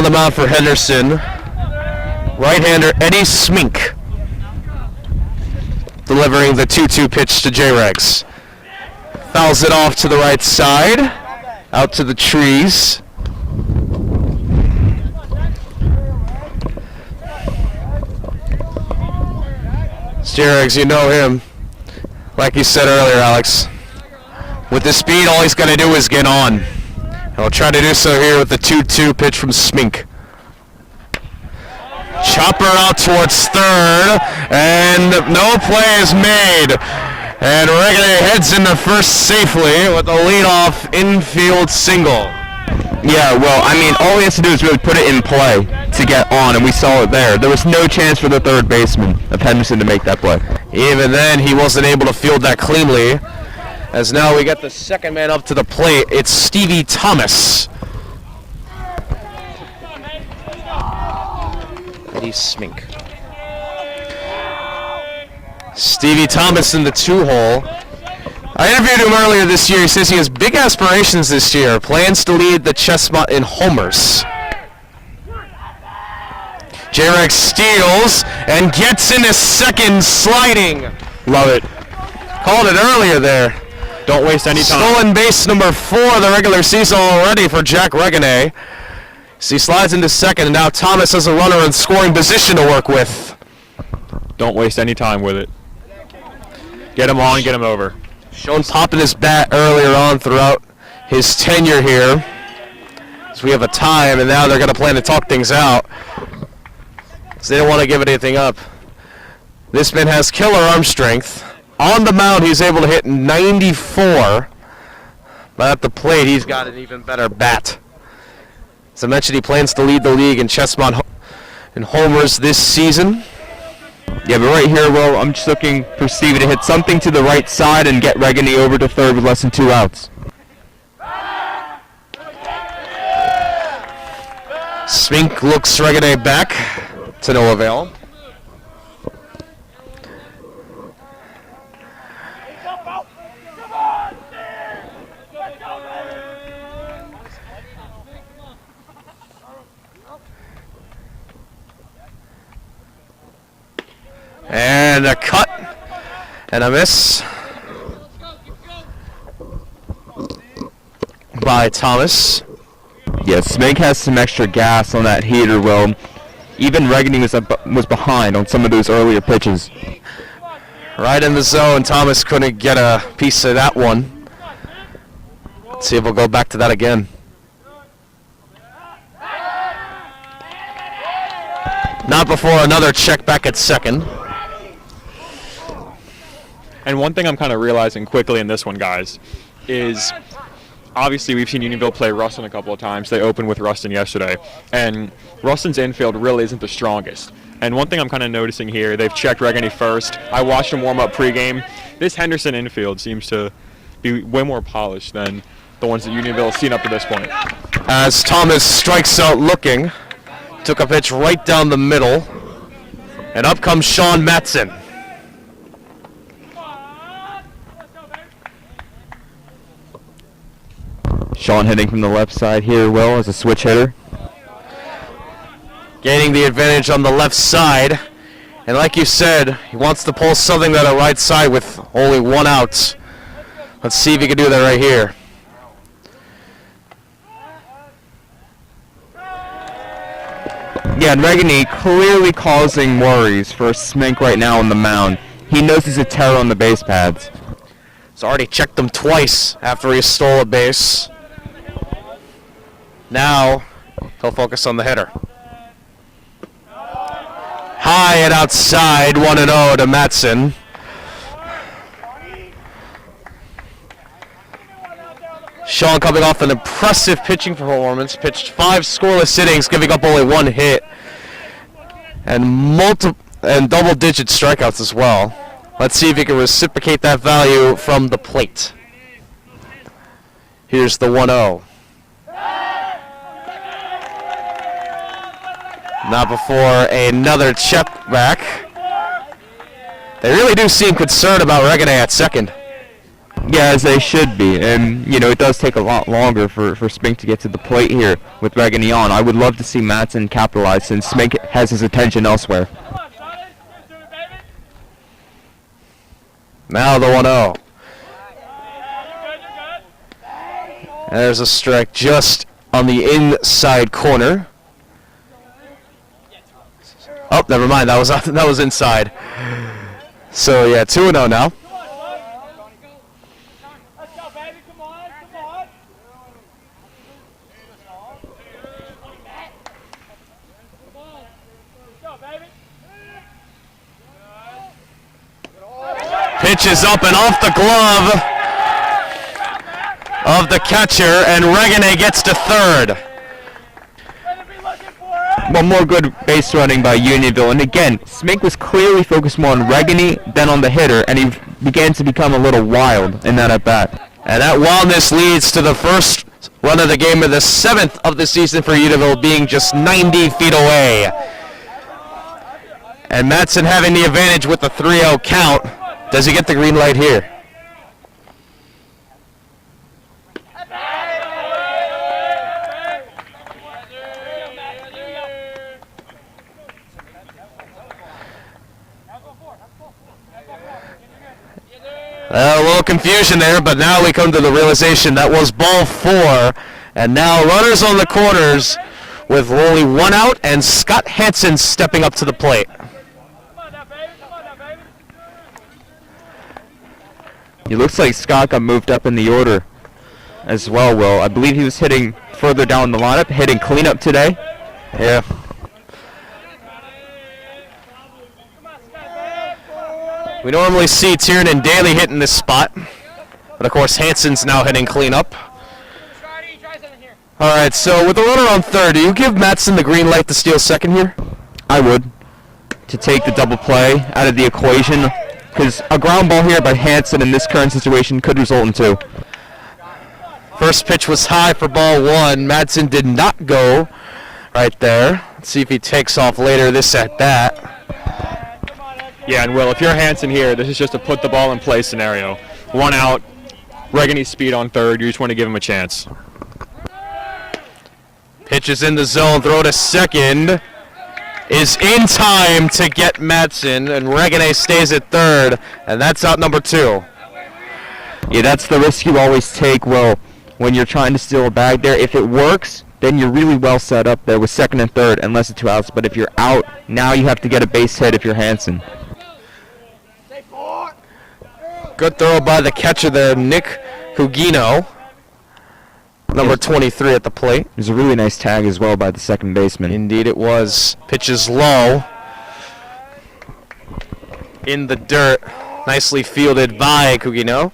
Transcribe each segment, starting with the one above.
On the mound for Henderson, right-hander Eddie Smink, delivering the 2-2 pitch to J-Regs. Fouls it off to the right side, out to the trees. J-Regs, you know him. Like you said earlier, Alex, with the speed, all he's got to do is get on. He'll try to do so here with the 2-2 pitch from Smink. Chopper out towards third, and no play is made. And Reggae heads into first safely with a leadoff infield single. Yeah, well, I mean, all he has to do is really put it in play to get on, and we saw it there. There was no chance for the third baseman of Henderson to make that play. Even then, he wasn't able to field that cleanly. As now we got the second man up to the plate. It's Stevie Thomas. Eddie Smink. Stevie Thomas in the 2-hole. I interviewed him earlier this year. He says he has big aspirations this year. Plans to lead the Chestnut in homers. J-Rex steals and gets into second, sliding. Love it. Called it earlier there. Don't waste any time. Stolen base number 4 of the regular season already for Jack Reganay. So he slides into second, and now Thomas has a runner in scoring position to work with. Don't waste any time with it. Get him on, get him over. Shown popping his bat earlier on throughout his tenure here. So we have a time, and now they're going to plan to talk things out. So they don't want to give anything up. This man has killer arm strength. On the mound, he's able to hit 94. But at the plate, he's got an even better bat. As I mentioned, he plans to lead the league in Chestnut in homers this season. Yeah, but right here, well, I'm just looking for Stevie to hit something to the right side and get Reganey over to third with less than 2 outs. Smink looks Reganay back to no avail. And a cut and a miss by Thomas. Yeah, Smink has some extra gas on that heater, Will. Even Reganey was behind on some of those earlier pitches. Right in the zone, Thomas couldn't get a piece of that one. Let's see if we'll go back to that again. Not before another check back at second. And one thing I'm kind of realizing quickly in this one, guys, is obviously we've seen Unionville play Ruston a couple of times. They opened with Ruston yesterday. And Ruston's infield really isn't the strongest. And one thing I'm kind of noticing here, they've checked Reganey first. I watched him warm up pregame. This Henderson infield seems to be way more polished than the ones that Unionville has seen up to this point. As Thomas strikes out looking, took a pitch right down the middle. And up comes Sean Matson. Sean hitting from the left side here, Will, as a switch hitter. Gaining the advantage on the left side. And like you said, he wants to pull something to the right side with only 1 out. Let's see if he can do that right here. Yeah, and Reganey clearly causing worries for Smink right now on the mound. He knows he's a terror on the base paths. He's already checked them twice after he stole a base. Now, he'll focus on the hitter. High and outside, 1-0 to Matson. Sean coming off an impressive pitching performance. Pitched 5 scoreless innings, giving up only 1 hit. And double-digit strikeouts as well. Let's see if he can reciprocate that value from the plate. Here's the 1-0. Not before another check back. They really do seem concerned about Reganay at second. Yeah, as they should be. And, it does take a lot longer for Spink to get to the plate here with Regani on. I would love to see Madsen capitalize since Spink has his attention elsewhere. Now the 1-0. There's a strike just on the inside corner. Oh, never mind. That was inside. So yeah, 2-0 now. Pitch is up and off the glove of the catcher, and Regane gets to third. One more good base running by Unionville, and again, Smink was clearly focused more on Regani than on the hitter, and he began to become a little wild in that at-bat. And that wildness leads to the first run of the game of the 7th of the season for Unionville being just 90 feet away. And Madsen having the advantage with the 3-0 count. Does he get the green light here? A little confusion there, but now we come to the realization that was ball 4. And now runners on the corners with only 1 out, and Scott Henson stepping up to the plate. It looks like Scott got moved up in the order as well, Will. I believe he was hitting further down the lineup, hitting cleanup today. Yeah. We normally see Tiernan and Daly hitting this spot, but of course Hanson's now hitting cleanup. All right, so with the runner on third, do you give Madsen the green light to steal second here? I would, to take the double play out of the equation, because a ground ball here by Henson in this current situation could result in 2. First pitch was high for ball 1. Madsen did not go right there. Let's see if he takes off later this at bat. Yeah, and Will, if you're Henson here, this is just a put the ball in play scenario. 1 out, Regani's speed on third. You just want to give him a chance. Pitch is in the zone. Throw to second. Is in time to get Madsen, and Regane stays at third, and that's out number 2. Yeah, that's the risk you always take, Will, when you're trying to steal a bag there. If it works, then you're really well set up there with second and third, and less than 2 outs. But if you're out, now you have to get a base hit if you're Henson. Good throw by the catcher there, Nick Hugino. Number 23 at the plate. It was a really nice tag as well by the second baseman. Indeed it was. Pitch is low. In the dirt. Nicely fielded by Hugino.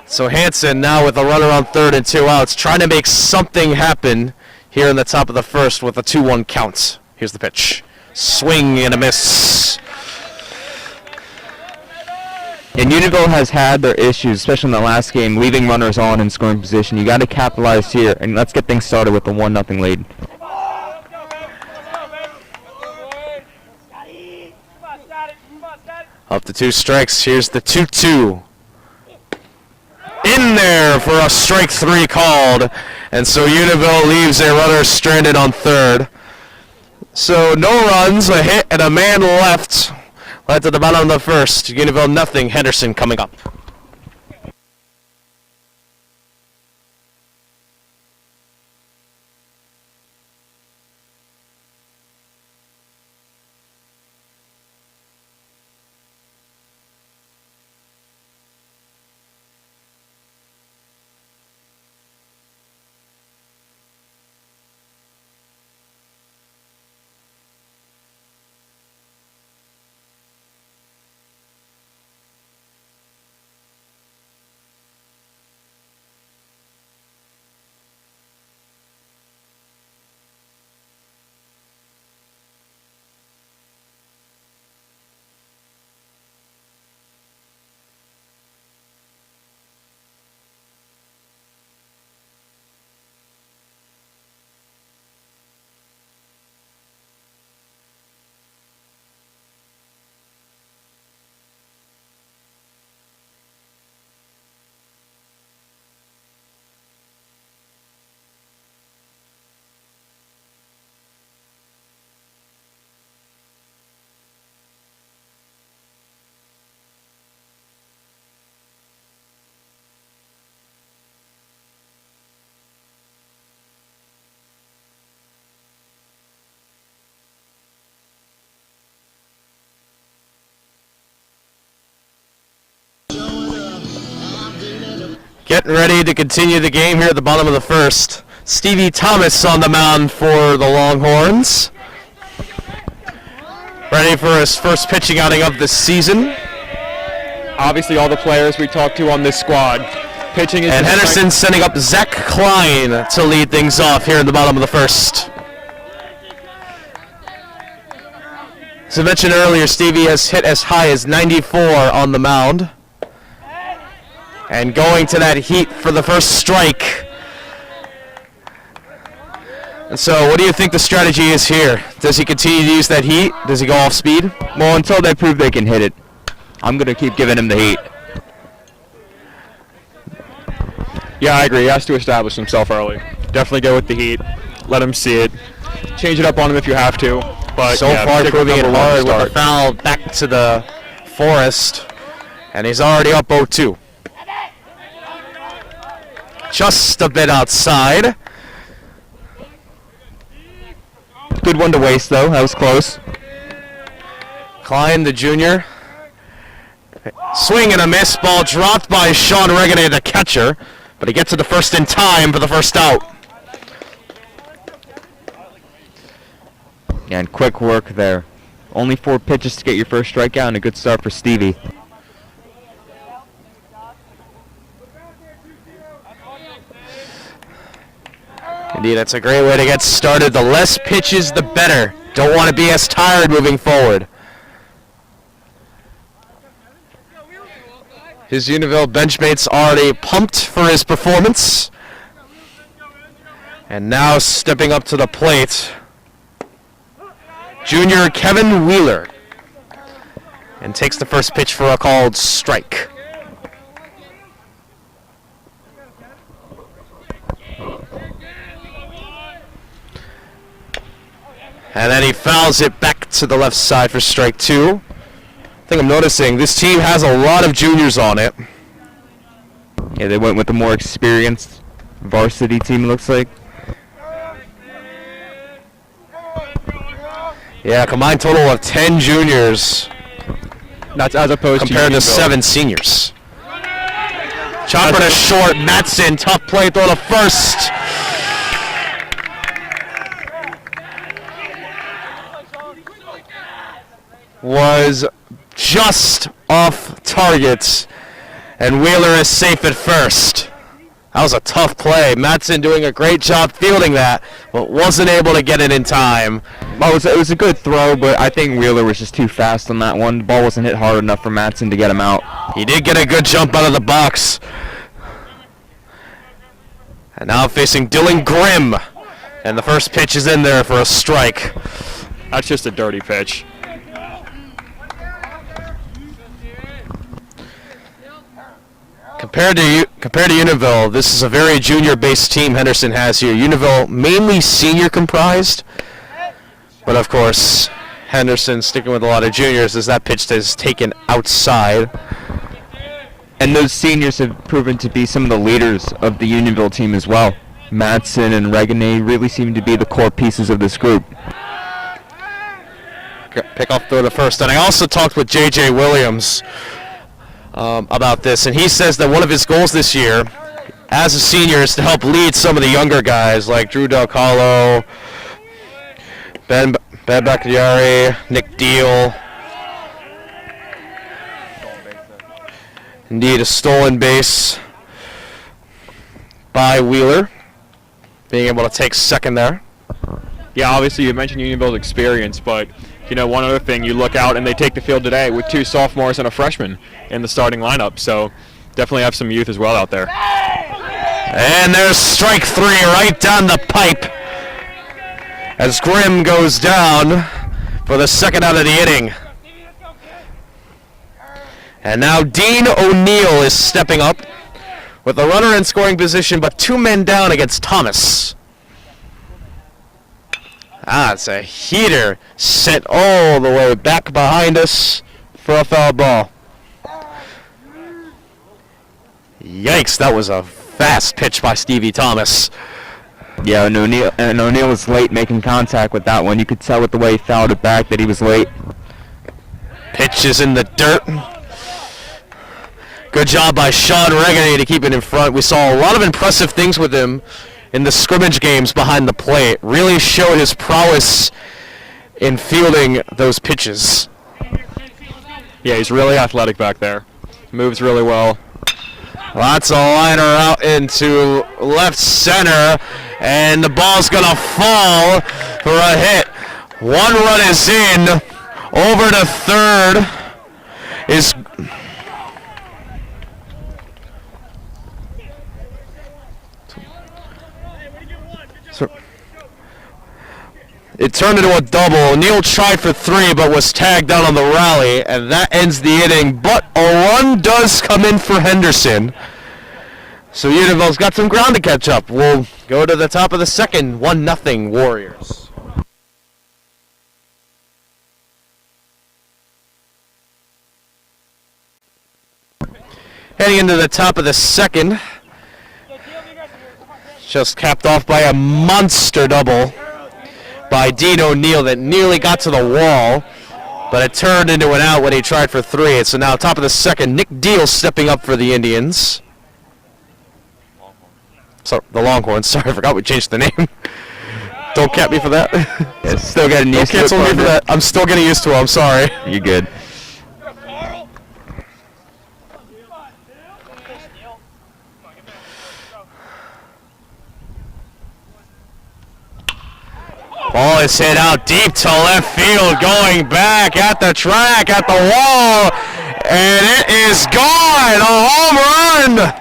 So Henson now with a runner on third and 2 outs, trying to make something happen here in the top of the first with a 2-1 count. Here's the pitch. Swing and a miss. And Unionville has had their issues, especially in the last game, leaving runners on in scoring position. You got to capitalize here, and let's get things started with the 1-0 lead. Up to 2 strikes. Here's the 2-2. In there for a strike 3 called. And so Unionville leaves a runner stranded on third. So no runs, a hit, and a man left. Led to the bottom of the first. Unionville nothing. Henderson coming up. Getting ready to continue the game here at the bottom of the first. Stevie Thomas on the mound for the Longhorns. Ready for his first pitching outing of the season. Obviously, all the players we talked to on this squad. Pitching is And Henderson sending up Zach Klein to lead things off here in the bottom of the first. As I mentioned earlier, Stevie has hit as high as 94 on the mound. And going to that heat for the first strike. And so what do you think the strategy is here? Does he continue to use that heat? Does he go off speed? Well, until they prove they can hit it, I'm going to keep giving him the heat. Yeah, I agree. He has to establish himself early. Definitely go with the heat. Let him see it. Change it up on him if you have to. But So yeah, far stick with proving it number one hard to with the foul back to the Forest. And he's already up 0-2. Just a bit outside. Good one to waste, though. That was close. Klein, the junior. Swing and a miss. Ball dropped by Sean Reganet, the catcher. But he gets to the first in time for the first out. And quick work there. Only 4 pitches to get your first strikeout and a good start for Stevie. Indeed, that's a great way to get started. The less pitches, the better. Don't want to be as tired moving forward. His Unionville benchmates already pumped for his performance. And now stepping up to the plate, junior Kevin Wheeler. And takes the first pitch for a called strike. And then he fouls it back to the left side for strike 2. I think I'm noticing this team has a lot of juniors on it. Yeah, they went with the more experienced varsity team, it looks like. Yeah, combined total of 10 juniors That's as opposed compared to Unionville. 7 seniors. Chopper to short, Matson, tough play, throw to first. Was just off target, and Wheeler is safe at first. That was a tough play. Matson doing a great job fielding that, but wasn't able to get it in time. Well, it was a good throw, but I think Wheeler was just too fast on that one. The ball wasn't hit hard enough for Matson to get him out. He did get a good jump out of the box. And now facing Dylan Grimm. And the first pitch is in there for a strike. That's just a dirty pitch. Compared to Unionville, this is a very junior-based team Henderson has here. Unionville mainly senior comprised, but of course Henderson sticking with a lot of juniors as that pitch is taken outside. And those seniors have proven to be some of the leaders of the Unionville team as well. Matson and Reganet really seem to be the core pieces of this group. Pick off throw to first, and I also talked with J.J. Williams about this, and he says that one of his goals this year as a senior is to help lead some of the younger guys like Drew Del Calo, Ben Bakhtiari, Nick Deal. Indeed, a stolen base by Wheeler, being able to take second there. Yeah, obviously you mentioned Unionville's experience, but you know, one other thing, you look out and they take the field today with 2 sophomores and a freshman in the starting lineup, so definitely have some youth as well out there. And there's strike 3 right down the pipe as Grimm goes down for the second out of the inning. And now Dean O'Neill is stepping up with a runner in scoring position, but 2 men down against Thomas. It's a heater sent all the way back behind us for a foul ball. Yikes, that was a fast pitch by Stevie Thomas. Yeah, and O'Neill was late making contact with that one. You could tell with the way he fouled it back that he was late. Pitch is in the dirt. Good job by Sean Regany to keep it in front. We saw a lot of impressive things with him in the scrimmage games behind the plate. Really showed his prowess in fielding those pitches. Yeah, he's really athletic back there. Moves really well. Lots of liner out into left center, and the ball's gonna fall for a hit. One run is in. Over to third is it turned into a double. Neal tried for 3 but was tagged out on the rally, and that ends the inning. But a run does come in for Henderson. So Unionville's got some ground to catch up. We'll go to the top of the second. 1-0 Warriors. Heading into the top of the second. Just capped off by a monster double by Dean O'Neill that nearly got to the wall, but it turned into an out when he tried for 3. So now top of the second, Nick Deal stepping up for the Indians. So the Longhorns. Sorry, I forgot we changed the name. Don't cap me for that. Yeah, still getting used to it. Don't cancel me for that. I'm still getting used to it. I'm sorry. You're good. Ball is hit out deep to left field, going back at the track, at the wall, and it is gone. A home run.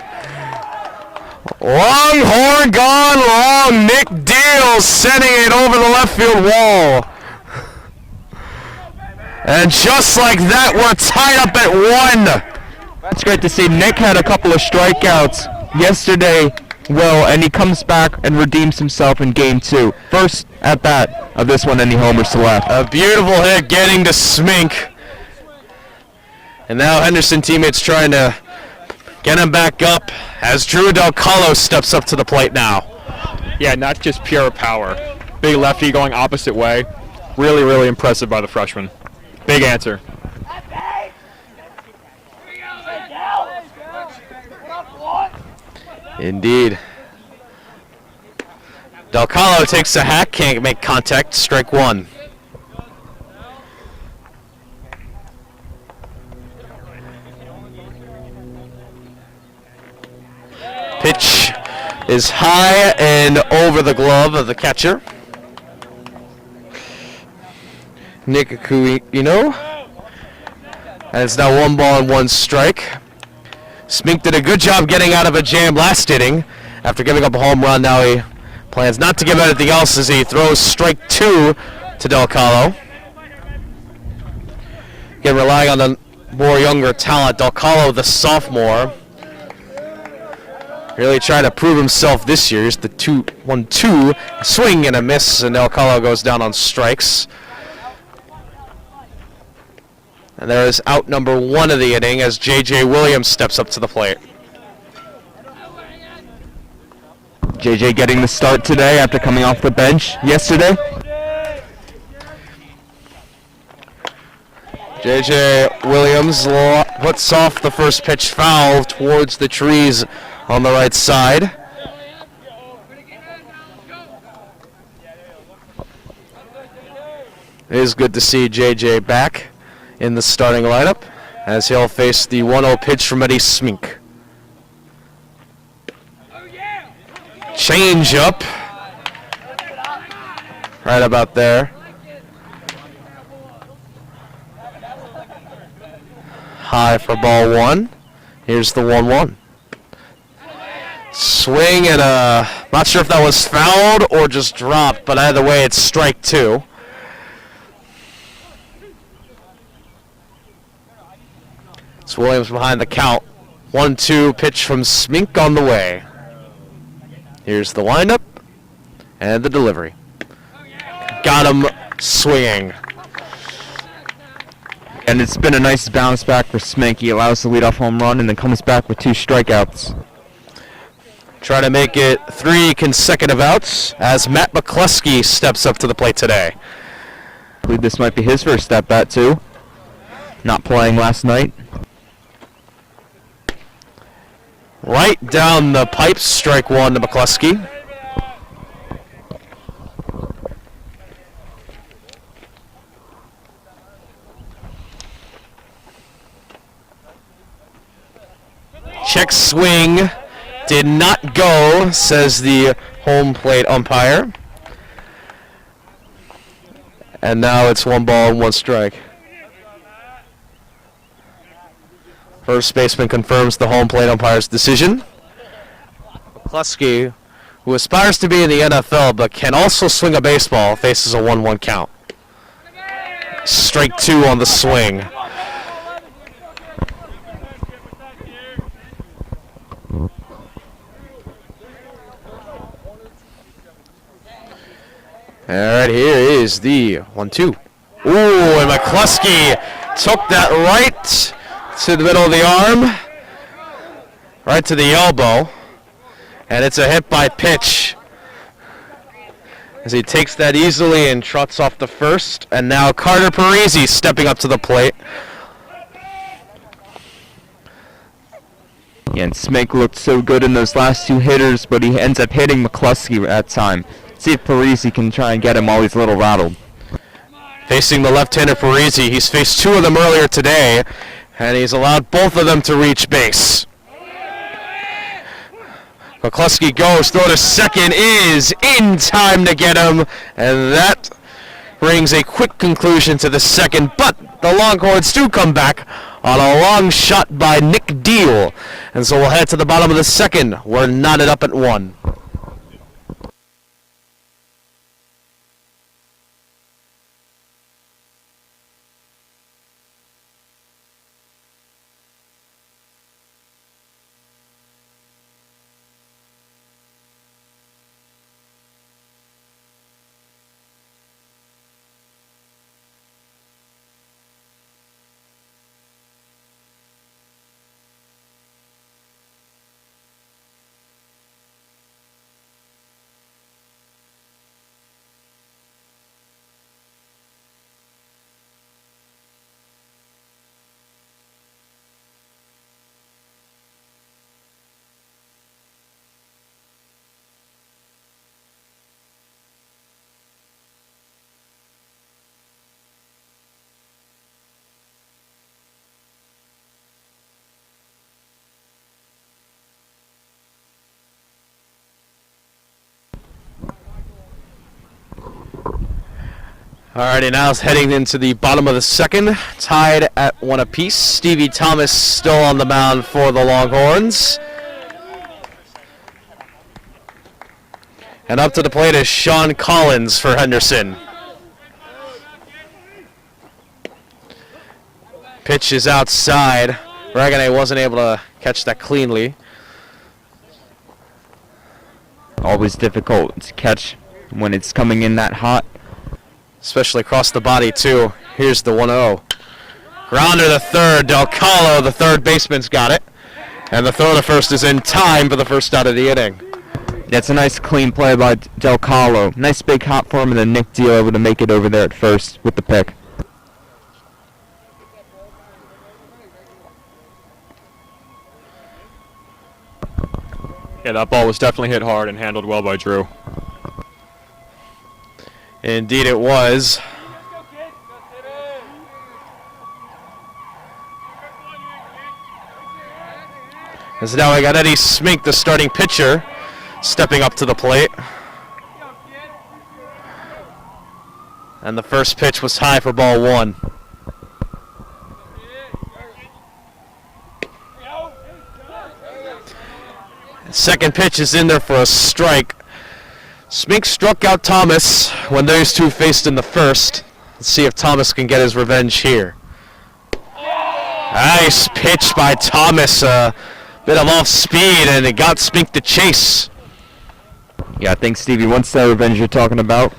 Longhorn gone long. Nick Deal sending it over the left field wall. And just like that, we're tied up at 1. That's great to see. Nick had a couple of strikeouts yesterday. Well, and he comes back and redeems himself in game 2. First at bat of this one, and he homers to left. A beautiful hit getting to Smink. And now Henderson teammates trying to get him back up as Drew Del Colo steps up to the plate now. Yeah, not just pure power. Big lefty going opposite way. Really, really impressive by the freshman. Big answer. Indeed. Del Colo takes a hack, can't make contact, strike 1. Pitch is high and over the glove of the catcher. Nick Aquino. And it's now 1 ball and 1 strike. Smink did a good job getting out of a jam last inning. After giving up a home run, now he plans not to give anything else as he throws strike 2 to Del Colo. Again, relying on the more younger talent. Del Colo, the sophomore, really trying to prove himself this year. Here's the 1-2 swing and a miss, and Del Colo goes down on strikes. And there is out number 1 of the inning as J.J. Williams steps up to the plate. JJ getting the start today after coming off the bench yesterday. J.J. Williams puts off the first pitch foul towards the trees on the right side. It is good to see J.J. back in the starting lineup as he'll face the 1-0 pitch from Eddie Smink. Change up. Right about there. High for ball 1. Here's the 1-1. Swing and not sure if that was fouled or just dropped, but either way it's strike 2. It's Williams behind the count. 1-2 pitch from Smink on the way. Here's the windup and the delivery. Got him swinging. And it's been a nice bounce back for Smink. He allows the leadoff home run and then comes back with 2 strikeouts. Try to make it 3 consecutive outs as Matt McCluskey steps up to the plate today. I believe this might be his first at bat too. Not playing last night. Right down the pipe, strike one to McCluskey. Check swing did not go, says the home plate umpire. And now it's 1 ball and 1 strike. First baseman confirms the home plate umpire's decision. McCluskey, who aspires to be in the NFL but can also swing a baseball, faces a 1-1 count. Strike 2 on the swing. All right, here is the 1-2. Ooh, and McCluskey took that right to the middle of the arm, right to the elbow, and it's a hit by pitch as he takes that easily and trots off the first. And now Carter Parisi stepping up to the plate. Yeah, and Smink looked so good in those last 2 hitters, but he ends up hitting McCluskey at time. See if Parisi can try and get him while he's a little rattled. Facing the left-hander Parisi, he's faced 2 of them earlier today, and he's allowed both of them to reach base. McCluskey goes, throw to second is in time to get him, and that brings a quick conclusion to the second, but the Longhorns do come back on a long shot by Nick Deal, and so we'll head to the bottom of the second. We're knotted up at 1. Alrighty, now it's heading into the bottom of the second, tied at 1 apiece. Stevie Thomas still on the mound for the Longhorns. And up to the plate is Sean Collins for Henderson. Pitch is outside. Raganay wasn't able to catch that cleanly. Always difficult to catch when it's coming in that hot. Especially across the body, too. Here's the 1-0. Grounder to third. Del Calo, the third baseman's got it. And the throw to first is in time for the first out of the inning. That's a nice clean play by Del Calo. Nice big hop for him, and then Nick Deal able to make it over there at first with the pick. Yeah, that ball was definitely hit hard and handled well by Drew. Indeed it was. As now we got Eddie Smink, the starting pitcher, stepping up to the plate. And the first pitch was high for ball 1. Second pitch is in there for a strike. Smink struck out Thomas when those two faced in the first. Let's see if Thomas can get his revenge here. Nice pitch by Thomas. A bit of off speed, and it got Smink to chase. Yeah, I think Stevie wants that revenge you're talking about.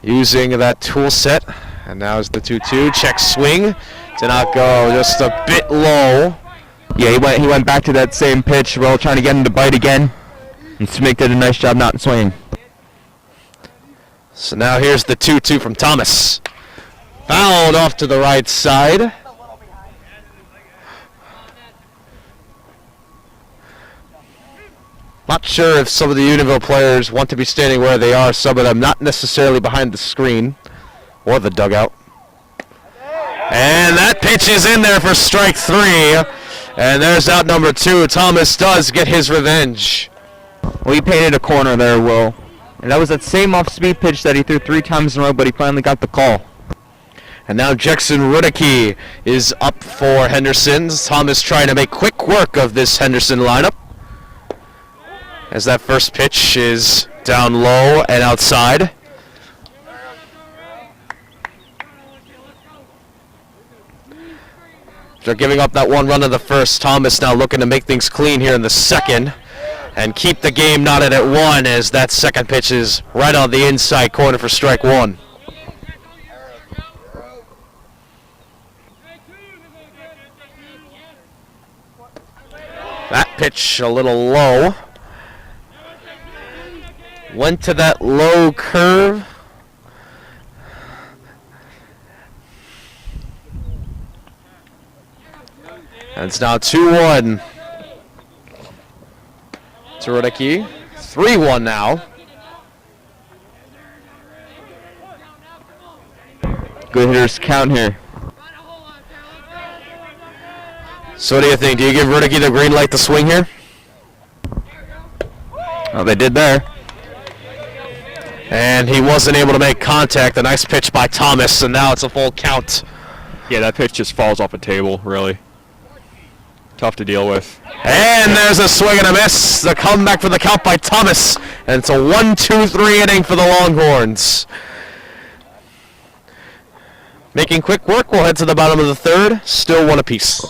Using that tool set. And now is the 2-2. Check swing. Did not go, just a bit low. Yeah, he went back to that same pitch, well, trying to get him to bite again. And Smink did a nice job not swinging. So now here's the 2-2 from Thomas. Fouled off to the right side. Not sure if some of the Unionville players want to be standing where they are, some of them not necessarily behind the screen or the dugout. And that pitch is in there for strike 3. And there's out number 2. Thomas does get his revenge. Well, he painted a corner there, Will. And that was that same off-speed pitch that he threw 3 times in a row, but he finally got the call. And now Jackson Rudicke is up for Henderson. Thomas trying to make quick work of this Henderson lineup, as that first pitch is down low and outside. They're giving up that 1 run in the first. Thomas now looking to make things clean here in the second and keep the game knotted at 1, as that second pitch is right on the inside corner for strike 1. That pitch a little low. Went to that low curve. And it's now 2-1 to Rudicke. 3-1 now. Good hitters count here. So what do you think? Do you give Rudicke the green light to swing here? Oh, they did there. And he wasn't able to make contact. A nice pitch by Thomas, and now it's a full count. Yeah, that pitch just falls off a table, really. Tough to deal with. And there's a swing and a miss. The comeback for the count by Thomas. And it's a 1-2-3 inning for the Longhorns. Making quick work. We'll head to the bottom of the third. Still 1 apiece.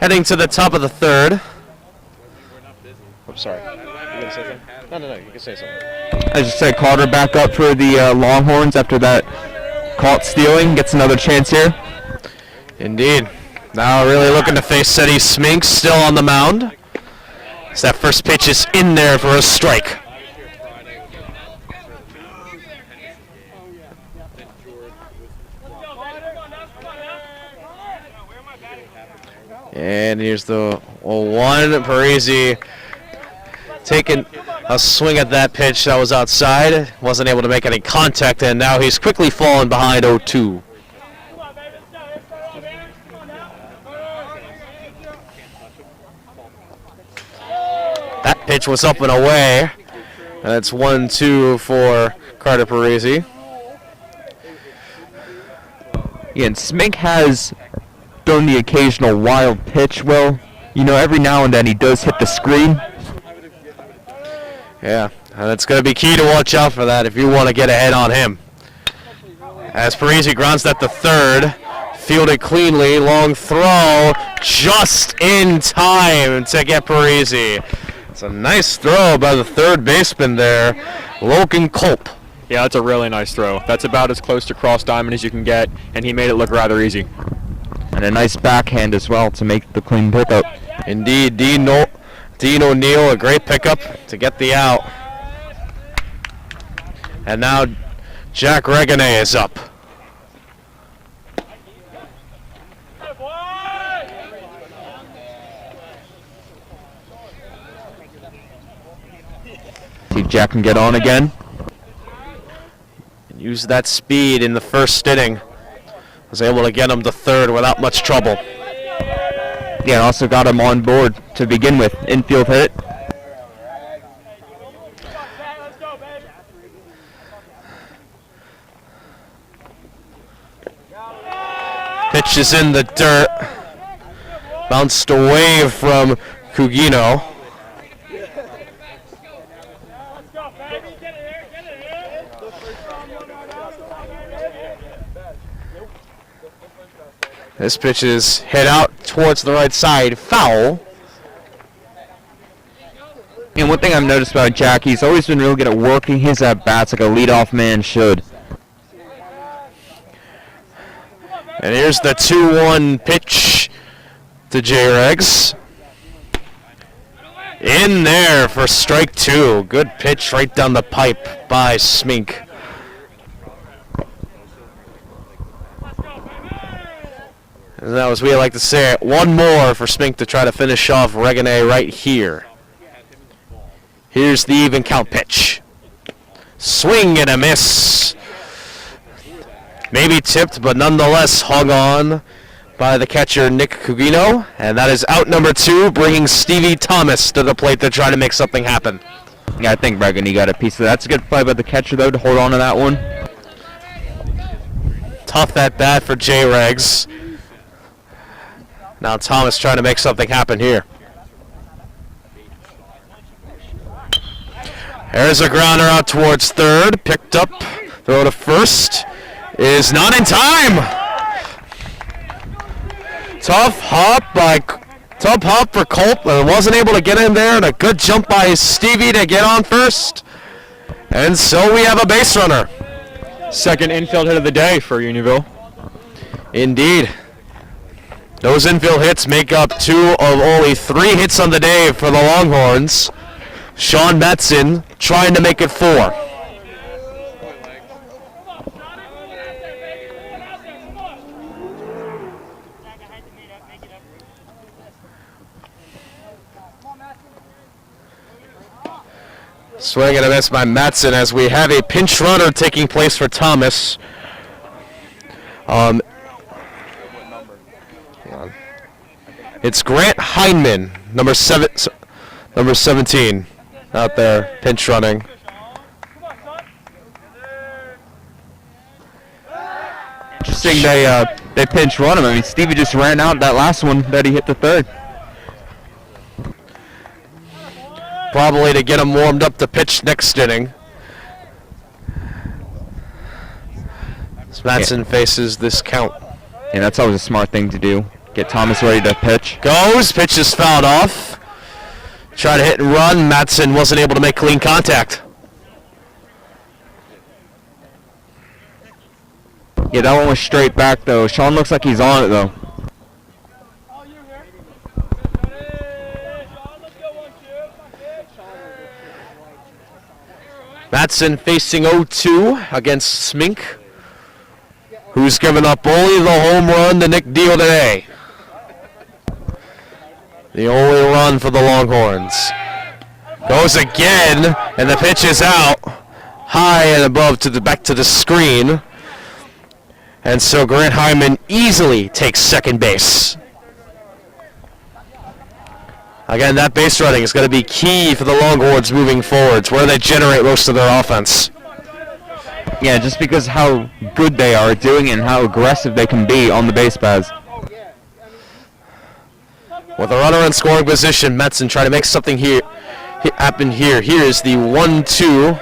Heading to the top of the third. I'm sorry. You gonna say something? No, you can say something. I just said Carter back up for the Longhorns after that caught stealing. Gets another chance here. Indeed. Now really looking to face Eddie Smink, still on the mound. So that first pitch is in there for a strike. And here's the 1. Parisi taking a swing at that pitch that was outside. Wasn't able to make any contact, and now he's quickly fallen behind 0-2. That pitch was up and away. And it's 1-2 for Carter Parisi. Yeah, and Smink has thrown the occasional wild pitch. Well, you know, every now and then he does hit the screen. Yeah, and it's going to be key to watch out for that if you want to get ahead on him. As Parisi grounds that to third, fielded cleanly, long throw, just in time to get Parisi. It's a nice throw by the third baseman there, Logan Culp. Yeah, that's a really nice throw. That's about as close to cross diamond as you can get, and he made it look rather easy. And a nice backhand as well to make the clean pickup. Indeed, Dean O'Neill, a great pickup to get the out. And now Jack Reganet is up. See if Jack can get on again. Use that speed in the first inning. Was able to get him to third without much trouble. Yeah, and also got him on board to begin with. Infield hit. Pitch is in the dirt. Bounced away from Cugino. This pitch is hit out towards the right side. Foul. And one thing I've noticed about Jack, he's always been really good at working his at-bats like a leadoff man should. And here's the 2-1 pitch to J-Regs. In there for strike 2. Good pitch right down the pipe by Smink. And that was, we like to say, one more for Smink to try to finish off Regane right here. Here's the even count pitch. Swing and a miss. Maybe tipped, but nonetheless hung on by the catcher, Nick Cugino. And that is out number 2, bringing Stevie Thomas to the plate to try to make something happen. Yeah, I think Regani got a piece of that. That's a good play by the catcher, though, to hold on to that one. Tough at bat for J-Regs. Now Thomas trying to make something happen here. There's a grounder out towards third. Picked up. Throw to first. Is not in time. Tough hop for Culp, but wasn't able to get in there, and a good jump by Stevie to get on first. And so we have a base runner. Second infield hit of the day for Unionville. Indeed. Those infield hits make up 2 of only 3 hits on the day for the Longhorns. Sean Metzen trying to make it 4. Swing and a miss by Metzen as we have a pinch runner taking place for Thomas. It's Grant Heinman, number 17, out there pinch running. Interesting they pinch run him. I mean, Stevie just ran out that last one that he hit to third. Probably to get him warmed up to pitch next inning. Matson faces this count. And that's always a smart thing to do. Get Thomas ready to pitch. Goes, pitch is fouled off. Try to hit and run. Matson wasn't able to make clean contact. Yeah, that one was straight back though. Sean looks like he's on it though. Matson facing 0-2 against Smink, who's given up only the home run to Nick Deal today. The only run for the Longhorns. Goes again, and the pitch is out, high and above to the back to the screen. And so Grant Hyman easily takes second base. Again, that base running is going to be key for the Longhorns moving forward. It's where they generate most of their offense. Yeah, just because how good they are at doing it and how aggressive they can be on the base paths. With a runner in scoring position, Metzen trying to make something here happen here. Here's the 1-2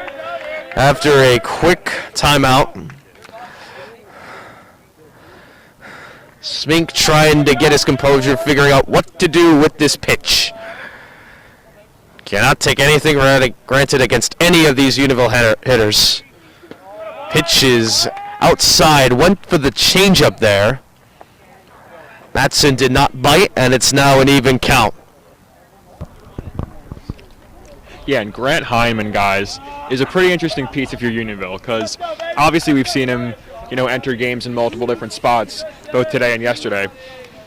after a quick timeout. Smink trying to get his composure, figuring out what to do with this pitch. Cannot take anything granted against any of these Unionville hitters. Pitch is outside, went for the changeup there. Matson did not bite, and it's now an even count. Yeah, and Grant Hyman, guys, is a pretty interesting piece if you're Unionville, because obviously we've seen him, enter games in multiple different spots, both today and yesterday.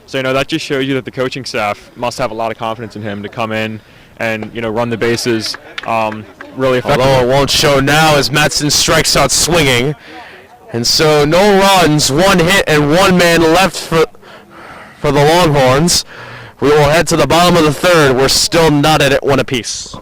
So, that just shows you that the coaching staff must have a lot of confidence in him to come in and, run the bases. really effective. Although it won't show now as Madsen strikes out swinging. And so no runs, 1 hit, and 1 man left for the Longhorns. We will head to the bottom of the third. We're still knotted at 1 apiece.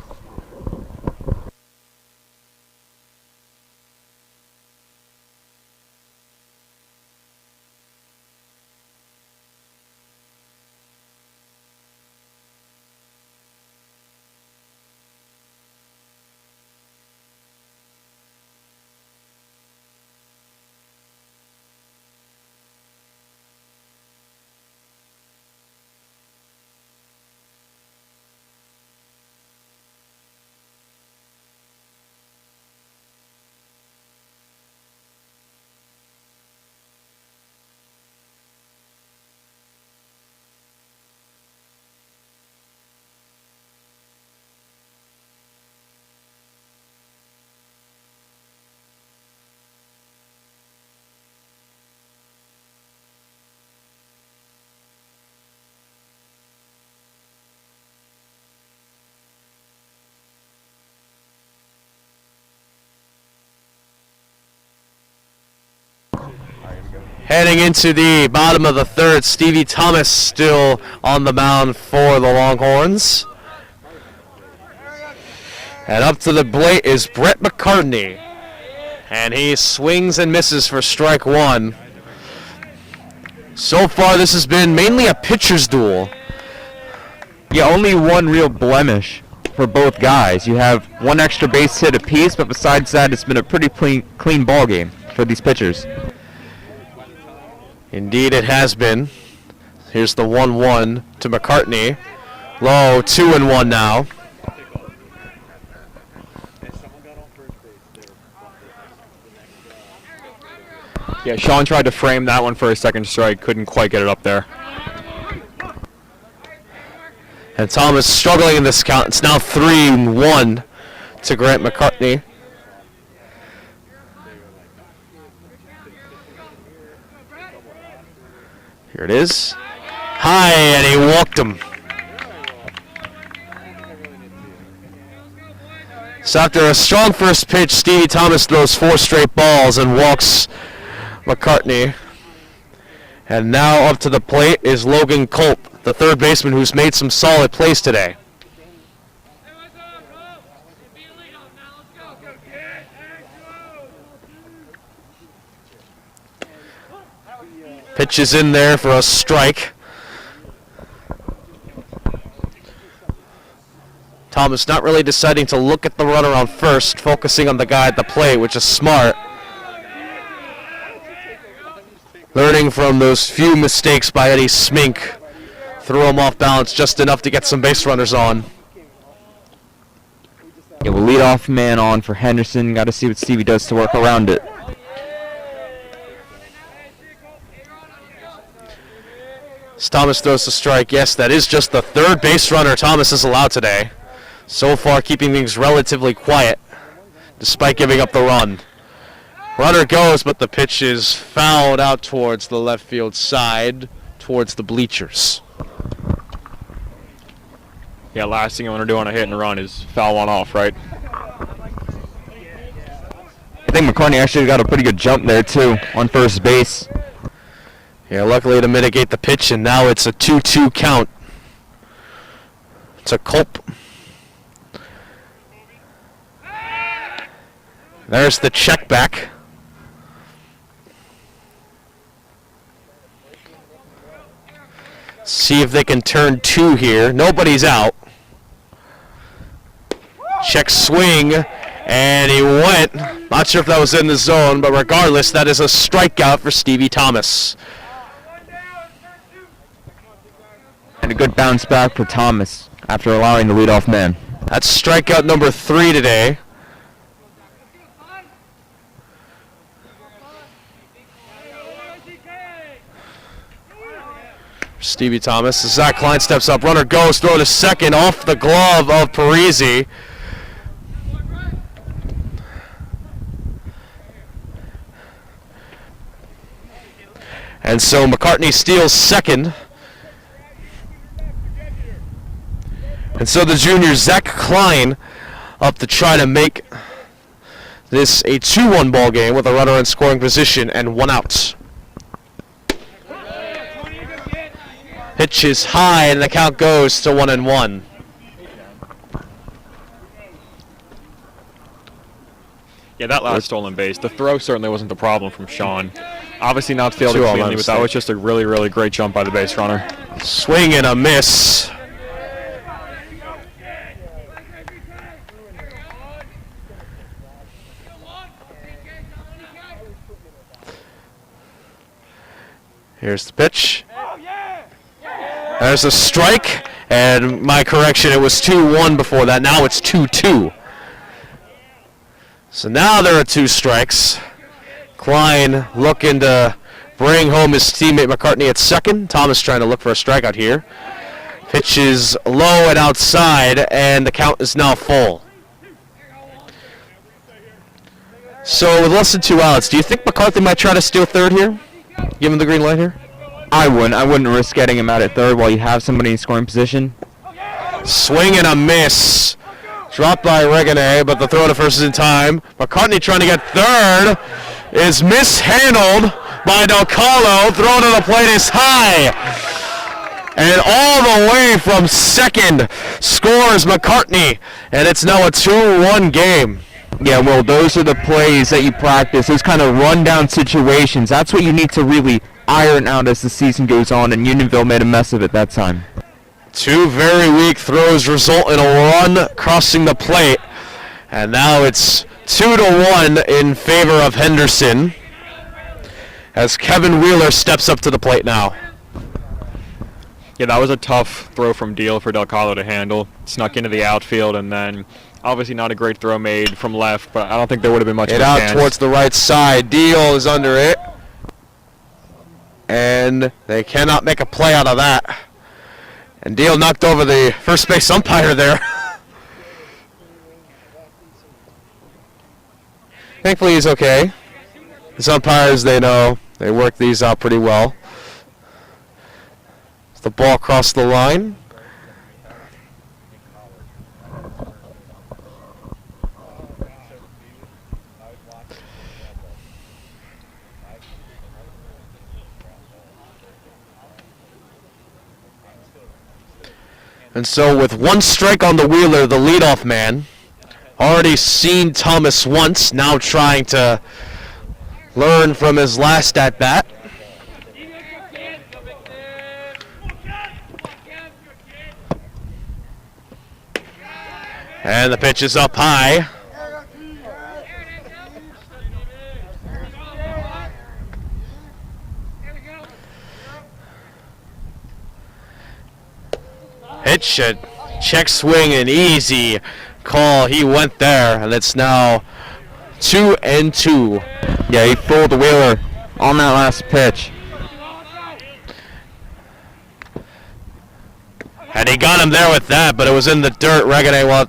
Heading into the bottom of the third, Stevie Thomas still on the mound for the Longhorns. And up to the plate is Brett McCartney. And he swings and misses for strike 1. So far, this has been mainly a pitcher's duel. Yeah, only one real blemish for both guys. You have 1 extra base hit apiece, but besides that, it's been a pretty clean ball game for these pitchers. Indeed, it has been. Here's the 1-1 to McCartney. Low, 2-1 now. Yeah, Sean tried to frame that one for a second strike, couldn't quite get it up there. And Thomas struggling in this count. It's now 3-1 to Grant McCartney. Here it is. High, and he walked him. So after a strong first pitch, Stevie Thomas throws 4 straight balls and walks McCartney. And now up to the plate is Logan Culp, the third baseman who's made some solid plays today. Pitch is in there for a strike. Thomas not really deciding to look at the runner on first, focusing on the guy at the plate, which is smart. Learning from those few mistakes by Eddie Smink. Threw him off balance just enough to get some base runners on. Yeah, we'll lead off man on for Henderson. Got to see what Stevie does to work around it. Thomas throws the strike. Yes, that is just the third base runner Thomas has allowed today. So far, keeping things relatively quiet, despite giving up the run. Runner goes, but the pitch is fouled out towards the left field side, towards the bleachers. Yeah, last thing you want to do on a hit and run is foul one off, right? I think McCartney actually got a pretty good jump there, too, on first base. Yeah, luckily to mitigate the pitch, and now it's a 2-2 count. It's a Culp. There's the check back. See if they can turn 2 here. Nobody's out. Check swing, and he went. Not sure if that was in the zone, but regardless, that is a strikeout for Stevie Thomas. And a good bounce back for Thomas after allowing the leadoff man. That's strikeout number 3 today. Stevie Thomas. Zach Klein steps up. Runner goes. Throw to second off the glove of Parisi. And so McCartney steals second. And so the junior Zach Klein up to try to make this a 2-1 ball game with a runner in scoring position and 1 out. Pitch is high and the count goes to 1-1. Yeah, that last stolen base, the throw certainly wasn't the problem from Sean. Obviously not fielding cleanly, but that was just a really, really great jump by the base runner. Swing and a miss. Here's the pitch. There's a strike, and my correction, it was 2-1 before that. Now it's 2-2. So now there are 2 strikes. Klein looking to bring home his teammate McCartney at second. Thomas trying to look for a strikeout here. Pitch is low and outside, and the count is now full. So with less than 2 outs, do you think McCarthy might try to steal third here? Give him the green light here? I wouldn't risk getting him out at third while you have somebody in scoring position. Swing and a miss. Dropped by Regane, but the throw to first is in time. McCartney trying to get third is mishandled by Del Carlo. Throw to the plate is high. And all the way from second scores McCartney. And it's now a 2-1 game. Yeah, well, those are the plays that you practice, those kind of rundown situations. That's what you need to really iron out as the season goes on, and Unionville made a mess of it that time. 2 very weak throws result in a run crossing the plate. And now it's 2-1 in favor of Henderson as Kevin Wheeler steps up to the plate now. Yeah, that was a tough throw from Deal for Del Carlo to handle. Snuck into the outfield, and then obviously not a great throw made from left, but I don't think there would have been much of a chance. It out towards the right side. Deal is under it. And they cannot make a play out of that. And Deal knocked over the first base umpire there. Thankfully he's okay. His umpires, they know. They work these out pretty well. The ball crossed the line. And so with 1 strike on the Wheeler, the leadoff man, already seen Thomas once, now trying to learn from his last at-bat. And the pitch is up high. Pitch, a check swing, an easy call. He went there, and it's now 2-2. Yeah, he fooled Wheeler on that last pitch. And he got him there with that, but it was in the dirt. Regane,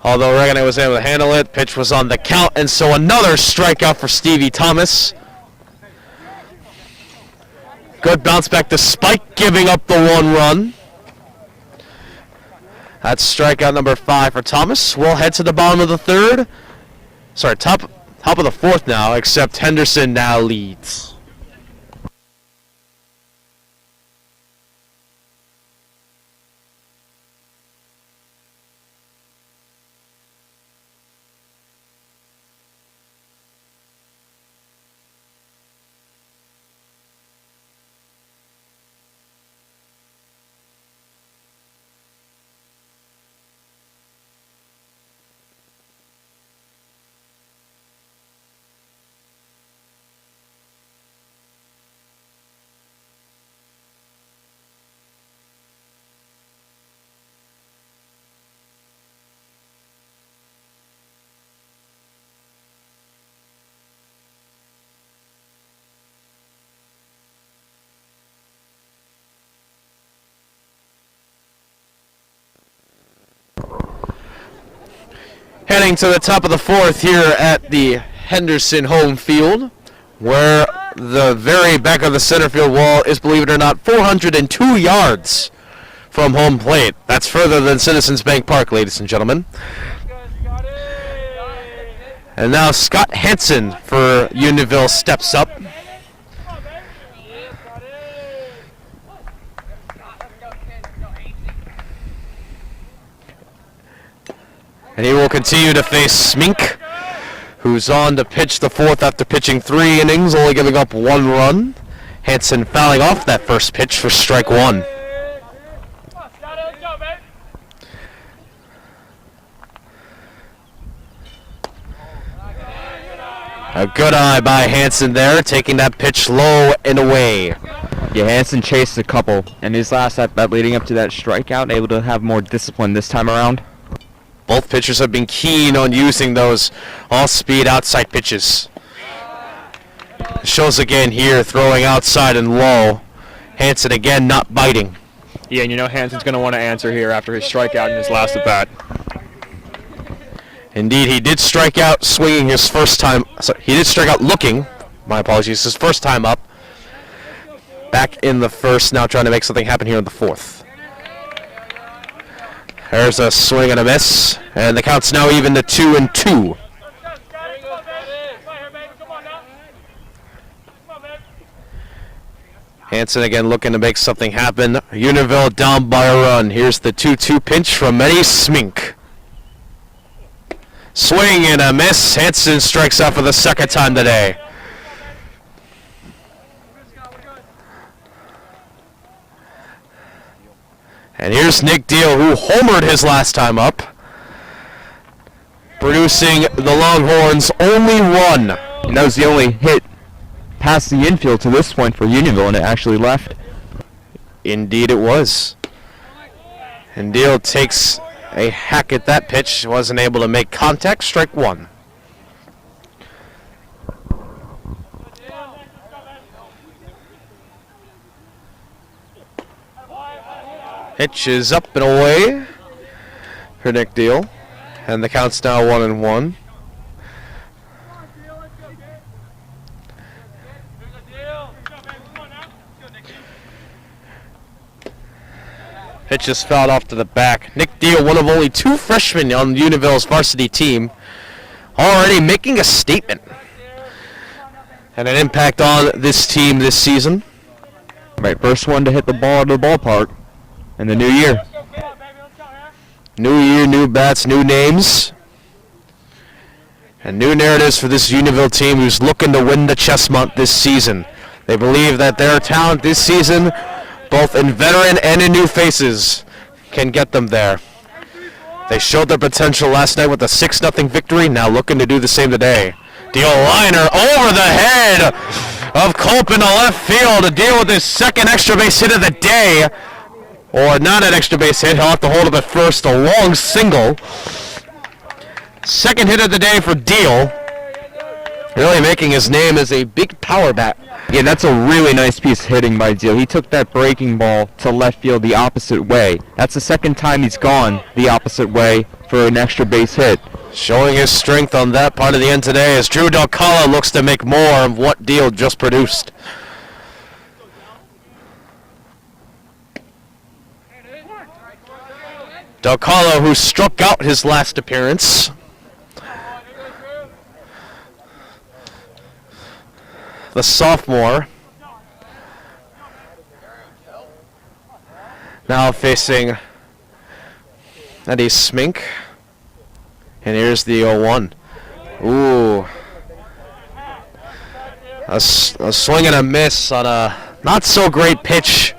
although Regane was able to handle it, pitch was on the count, and so another strikeout for Stevie Thomas. Good bounce back despite giving up the 1 run. That's strikeout number 5 for Thomas. We'll head to the bottom of the third. Sorry, top of the fourth now, except Henderson now leads. Heading to the top of the fourth here at the Henderson home field, where the very back of the center field wall is, believe it or not, 402 yards from home plate. That's further than Citizens Bank Park, ladies and gentlemen. And now Scott Henson for Unionville steps up. And he will continue to face Smink, who's on to pitch the fourth after pitching 3 innings, only giving up 1 run. Henson fouling off that first pitch for strike 1. A good eye by Henson there, taking that pitch low and away. Yeah, Henson chased a couple, and his last at-bat leading up to that strikeout, able to have more discipline this time around. Both pitchers have been keen on using those all-speed outside pitches. Shows again here, throwing outside and low. Henson again not biting. Yeah, and you know Hanson's going to want to answer here after his strikeout in his last at-bat. Indeed, he did strike out swinging his first time. Sorry, he did strike out looking. My apologies, his first time up. Back in the first, now trying to make something happen here in the fourth. There's a swing and a miss, and the count's now even to 2-2. Henson again looking to make something happen. Unionville down by a run. Here's the 2-2 pinch from Eddie Smink. Swing and a miss. Henson strikes out for the second time today. And here's Nick Deal, who homered his last time up, producing the Longhorns' only run. And that was the only hit past the infield to this point for Unionville, and it actually left. Indeed it was. And Deal takes a hack at that pitch, wasn't able to make contact, strike 1. Pitch is up and away for Nick Deal, and the count's now 1-1. Pitch is fouled off to the back. Nick Deal, one of only 2 freshmen on Unionville's varsity team, already making a statement and an impact on this team this season. Right, first one to hit the ball out of the ballpark in the new year. New year, new bats, new names, and new narratives for this Unionville team who's looking to win the Chestnut this season. They believe that their talent this season, both in veteran and in new faces, can get them there. They showed their potential last night with a 6-0 victory, now looking to do the same today. Deal liner over the head of Culp in the left field to deal with his second extra base hit of the day. Or not an extra base hit, he'll have to hold up at first, a long single. Second hit of the day for Deal. Really making his name as a big power bat. Yeah, that's a really nice piece of hitting by Deal. He took that breaking ball to left field the opposite way. That's the second time he's gone the opposite way for an extra base hit. Showing his strength on that part of the end today as Drew Delcala looks to make more of what Deal just produced. Delcala, who struck out his last appearance. The sophomore. Now facing Eddie Smink. And here's the 0-1. Ooh. A swing and a miss on a not so great pitch.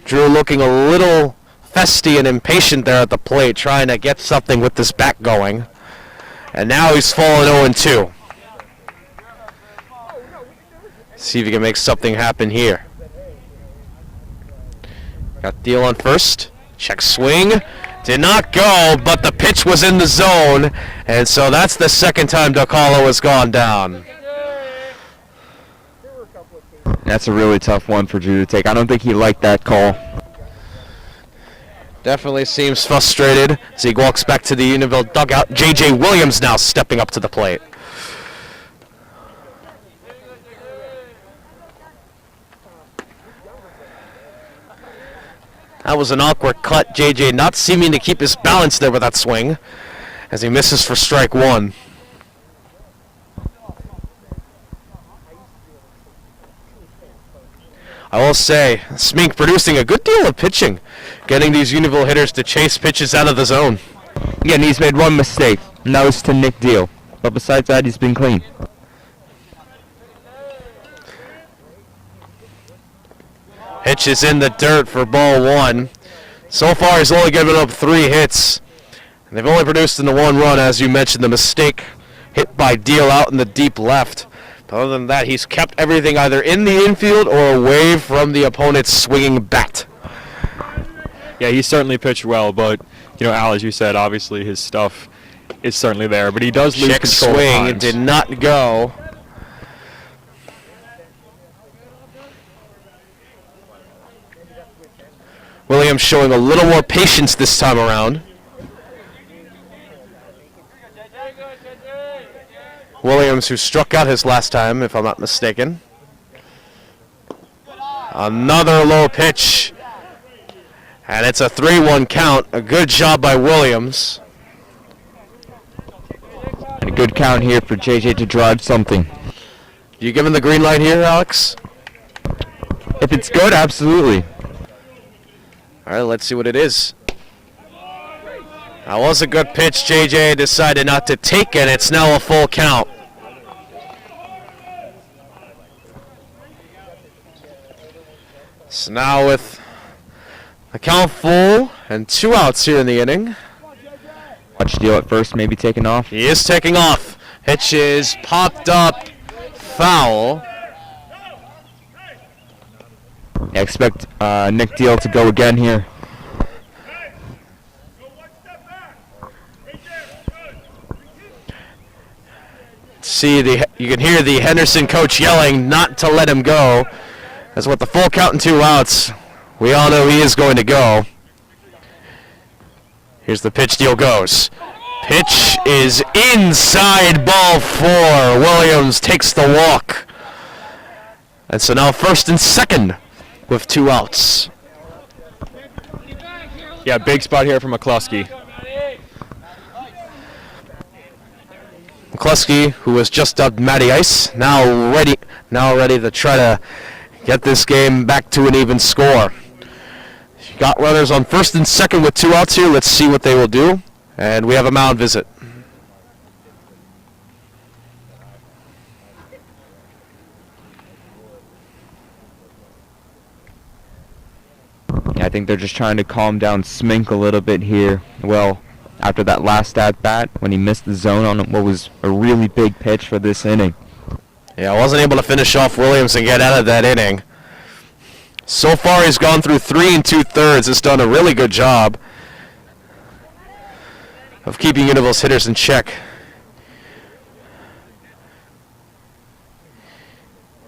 Drew looking a little festy and impatient there at the plate, trying to get something with this bat going. And now he's fallen 0-2. See if he can make something happen here. Got Deal on first. Check swing. Did not go, but the pitch was in the zone. And so that's the second time Delcala has gone down. That's a really tough one for Drew to take. I don't think he liked that call. Definitely seems frustrated as he walks back to the Unionville dugout. J.J. Williams now stepping up to the plate. That was an awkward cut. JJ not seeming to keep his balance there with that swing as he misses for strike one. I will say, Smink producing a good deal of pitching, getting these Unionville hitters to chase pitches out of the zone. Yeah, and he's made one mistake, and that was to Nick Deal. But besides that, he's been clean. Pitch is in the dirt for ball one. So far, he's only given up 3 hits. And they've only produced in the 1 run, as you mentioned, the mistake hit by Deal out in the deep left. But other than that, he's kept everything either in the infield or away from the opponent's swinging bat. Yeah, he certainly pitched well, but, Al, as you said, obviously his stuff is certainly there. But he does lose Check control swing, at it times. did not go. Williams showing a little more patience this time around. Williams, who struck out his last time, if I'm not mistaken. Another low pitch. And it's a 3-1 count. A good job by Williams. And a good count here for JJ to drive something. You giving the green light here, Alex? If it's good, absolutely. All right, let's see what it is. That was a good pitch. JJ decided not to take it. It's now a full count. So now with the count full and 2 outs here in the inning. Watch Deal at first, maybe taking off. He is taking off. Pitch is popped up. Foul. I expect Nick Deal to go again here. See, you can hear the Henderson coach yelling not to let him go. As with the full count and 2 outs, we all know he is going to go. Here's the pitch. Deal goes. Pitch is inside, ball 4. Williams takes the walk. And so now first and second with 2 outs. Yeah, big spot here for McCluskey. McCluskey, who was just up Matty Ice, now ready to try to get this game back to an even score. Got runners on first and second with 2 outs here. Let's see what they will do. And we have a mound visit. Yeah, I think they're just trying to calm down Smink a little bit here. Well, after that last at-bat, when he missed the zone on what was a really big pitch for this inning. Yeah, I wasn't able to finish off Williams and get out of that inning. So far, he's gone through 3 2/3. Has done a really good job of keeping Unionville's hitters in check.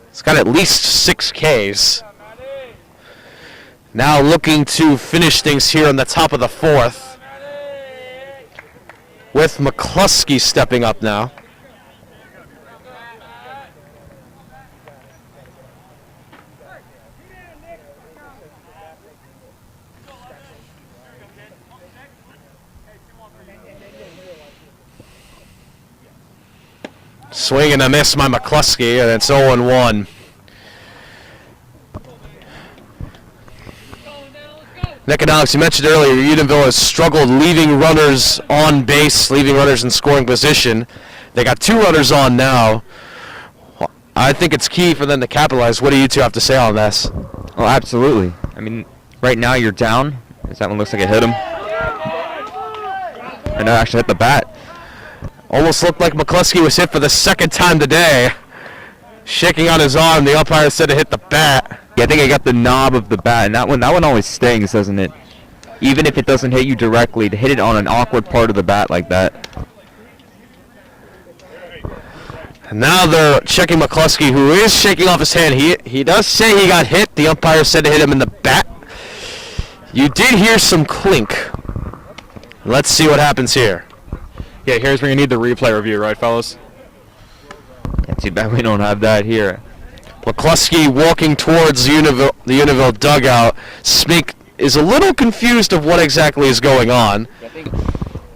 He's got at least 6 Ks. Now looking to finish things here on the top of the 4th. With McCluskey stepping up now. Swing and a miss by McCluskey, and it's 0-1. Nick and Alex, you mentioned earlier, Unionville has struggled leaving runners on base, leaving runners in scoring position. They got 2 runners on now. I think it's key for them to capitalize. What do you two have to say on this? Oh, absolutely. I mean, right now you're down. That one looks like it hit him. And it actually hit the bat. Almost looked like McCluskey was hit for the 2nd time today. Shaking out his arm, the umpire said it hit the bat. Yeah, I think I got the knob of the bat, and that one always stings, doesn't it? Even if it doesn't hit you directly, to hit it on an awkward part of the bat like that. And now they're checking McCluskey, who is shaking off his hand. He does say he got hit. The umpire said it hit him in the bat. You did hear some clink. Let's see what happens here. Yeah, here's where you need the replay review, right, fellas? Yeah, too bad we don't have that here. McCluskey walking towards the Unionville dugout. Smink is a little confused of what exactly is going on.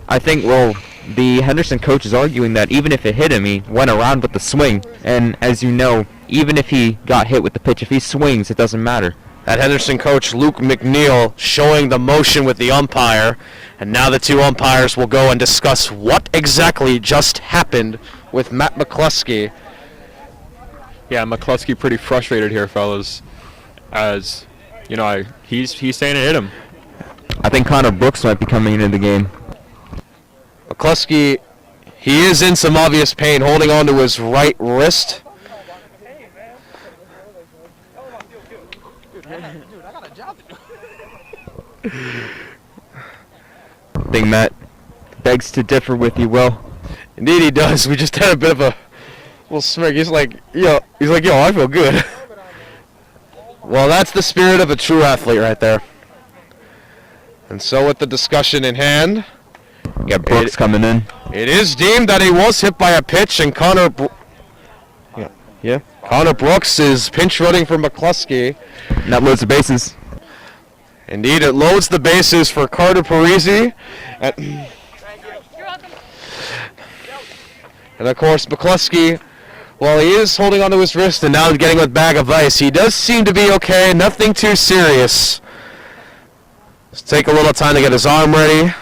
I think, well, the Henderson coach is arguing that even if it hit him, he went around with the swing. And as you know, even if he got hit with the pitch, if he swings, it doesn't matter. That Henderson coach, Luke McNeil, showing the motion with the umpire. And now the two umpires will go and discuss what exactly just happened with Matt McCluskey. Yeah, McCluskey pretty frustrated here, fellas. As, you know, he's saying it hit him. I think Conor Brooks might be coming into the game. McCluskey, he is in some obvious pain, holding on to his right wrist. I think Matt begs to differ with you, Will. Indeed he does. We just had a bit of a little smirk. He's like, yo, I feel good. Well, that's the spirit of a true athlete right there. And so with the discussion in hand, Yeah, Brooks coming in. it is deemed that he was hit by a pitch, and Conor Brooks is pinch running for McCluskey. And that loads the bases. Indeed, it loads the bases for Carter Parisi. And of course, McCluskey, while he is holding onto his wrist and now getting a bag of ice, he does seem to be okay, nothing too serious. Just take a little time to get his arm ready.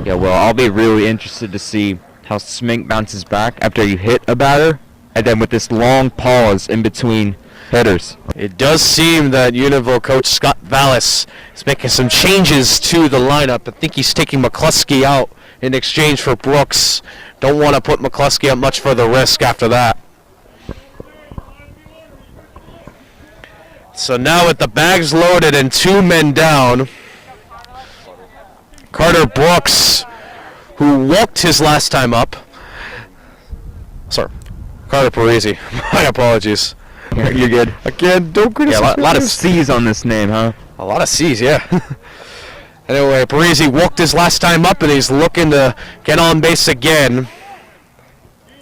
Yeah, well, I'll be really interested to see how Smink bounces back after you hit a batter, and then with this long pause in between hitters. It does seem that Unionville coach Scott Vallis is making some changes to the lineup. I think he's taking McCluskey out in exchange for Brooks. Don't want to put McCluskey at much further risk after that. So now with the bags loaded and two men down, Carter Brooks, who walked his last time up. Sorry, Carter Parisi. My apologies. You're good. Again, don't criticize. Yeah, a lot of C's on this name, huh? A lot of C's, yeah. Anyway, Parisi walked his last time up, and he's looking to get on base again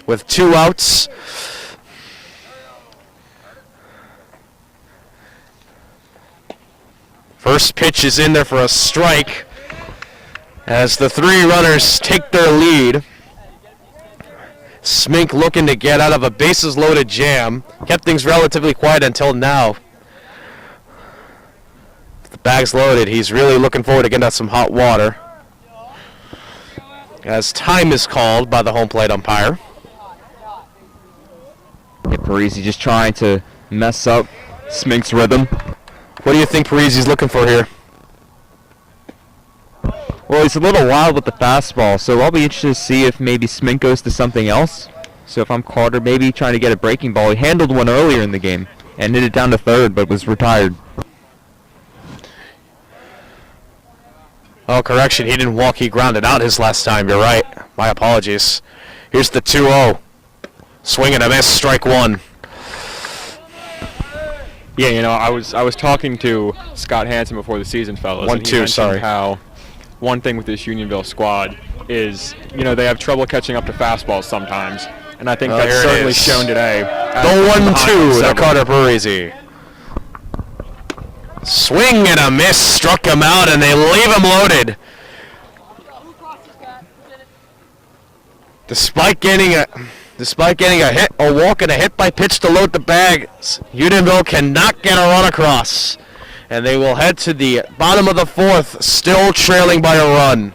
with two outs. First pitch is in there for a strike as the three runners take their lead. Smink looking to get out of a bases-loaded jam. Kept things relatively quiet until now. The bag's loaded. He's really looking forward to getting out some hot water. As time is called by the home plate umpire. Yeah, Parisi just trying to mess up Smink's rhythm. What do you think Parisi's looking for here? Well, he's a little wild with the fastball, so I'll be interested to see if maybe Smink goes to something else. So if I'm Carter, maybe trying to get a breaking ball. He handled one earlier in the game and hit it down to third, but was retired. Oh, correction. He didn't walk. He grounded out his last time. You're right. My apologies. Here's the 2-0. Swing and a miss. Strike one. Yeah, you know, I was talking to Scott Henson before the season, fellas. and he 1-2, mentioned sorry. How one thing with this Unionville squad is, you know, they have trouble catching up to fastballs sometimes, and I think Oh, that's here it certainly is. shown today. The 1-2 to Conor Parisi. Swing and a miss. Struck him out, and they leave him loaded. Despite getting a hit, a walk, and a hit by pitch to load the bags, Unionville cannot get a run across. And they will head to the bottom of the fourth, still trailing by a run.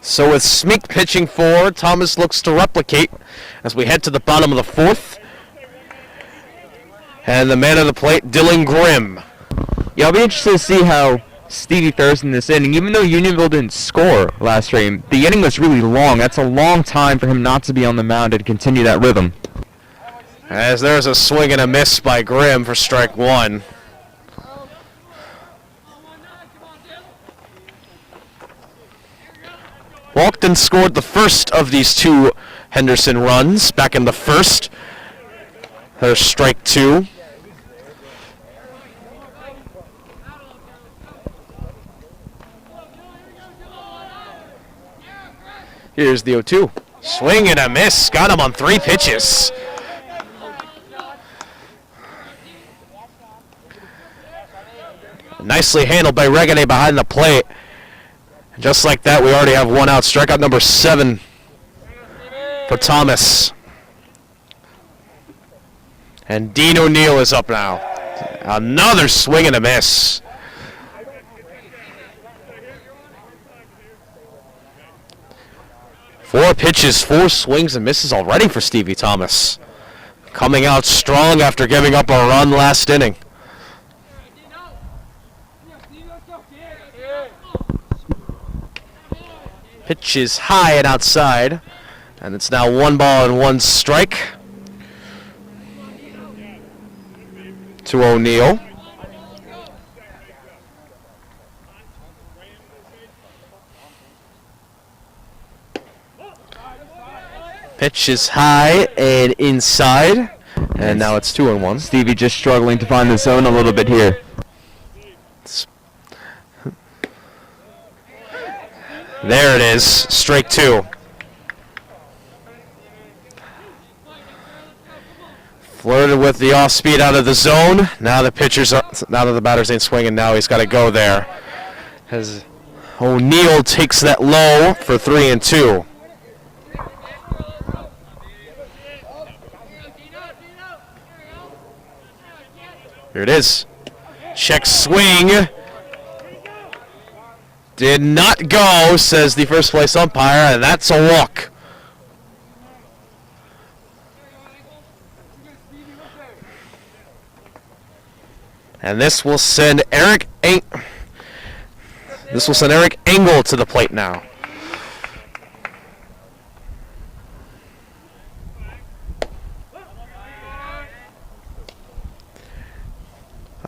So with Smink pitching forward, Thomas looks to replicate as we head to the bottom of the fourth. And the man of the plate, Dylan Grimm. Yeah, I'll be interested to see how Stevie fares in this inning. Even though Unionville didn't score last game, the inning was really long. That's a long time for him not to be on the mound and continue that rhythm. As there's a swing and a miss by Grimm for strike one. Walkden scored the first of these two Henderson runs back in the first. There's strike two. Here's the 0-2. Swing and a miss. Got him on 3 pitches. Nicely handled by Regane behind the plate. Just like that, we already have one out. Strikeout number 7 for Thomas. And Dean O'Neill is up now. Another swing and a miss. Four pitches, 4 swings and misses already for Stevie Thomas. Coming out strong after giving up a run last inning. Pitch is high and outside. And it's now 1 ball and 1 strike to O'Neill. Pitch is high and inside, and now it's 2-1. Stevie just struggling to find the zone a little bit here. There it is, strike 2. Flirted with the off speed out of the zone. Now the now that the batters ain't swinging, now he's got to go there. As O'Neill takes that low for 3-2. Here it is. Check swing. Did not go, says the first place umpire, and that's a walk. And this will send Eric Engel to the plate now.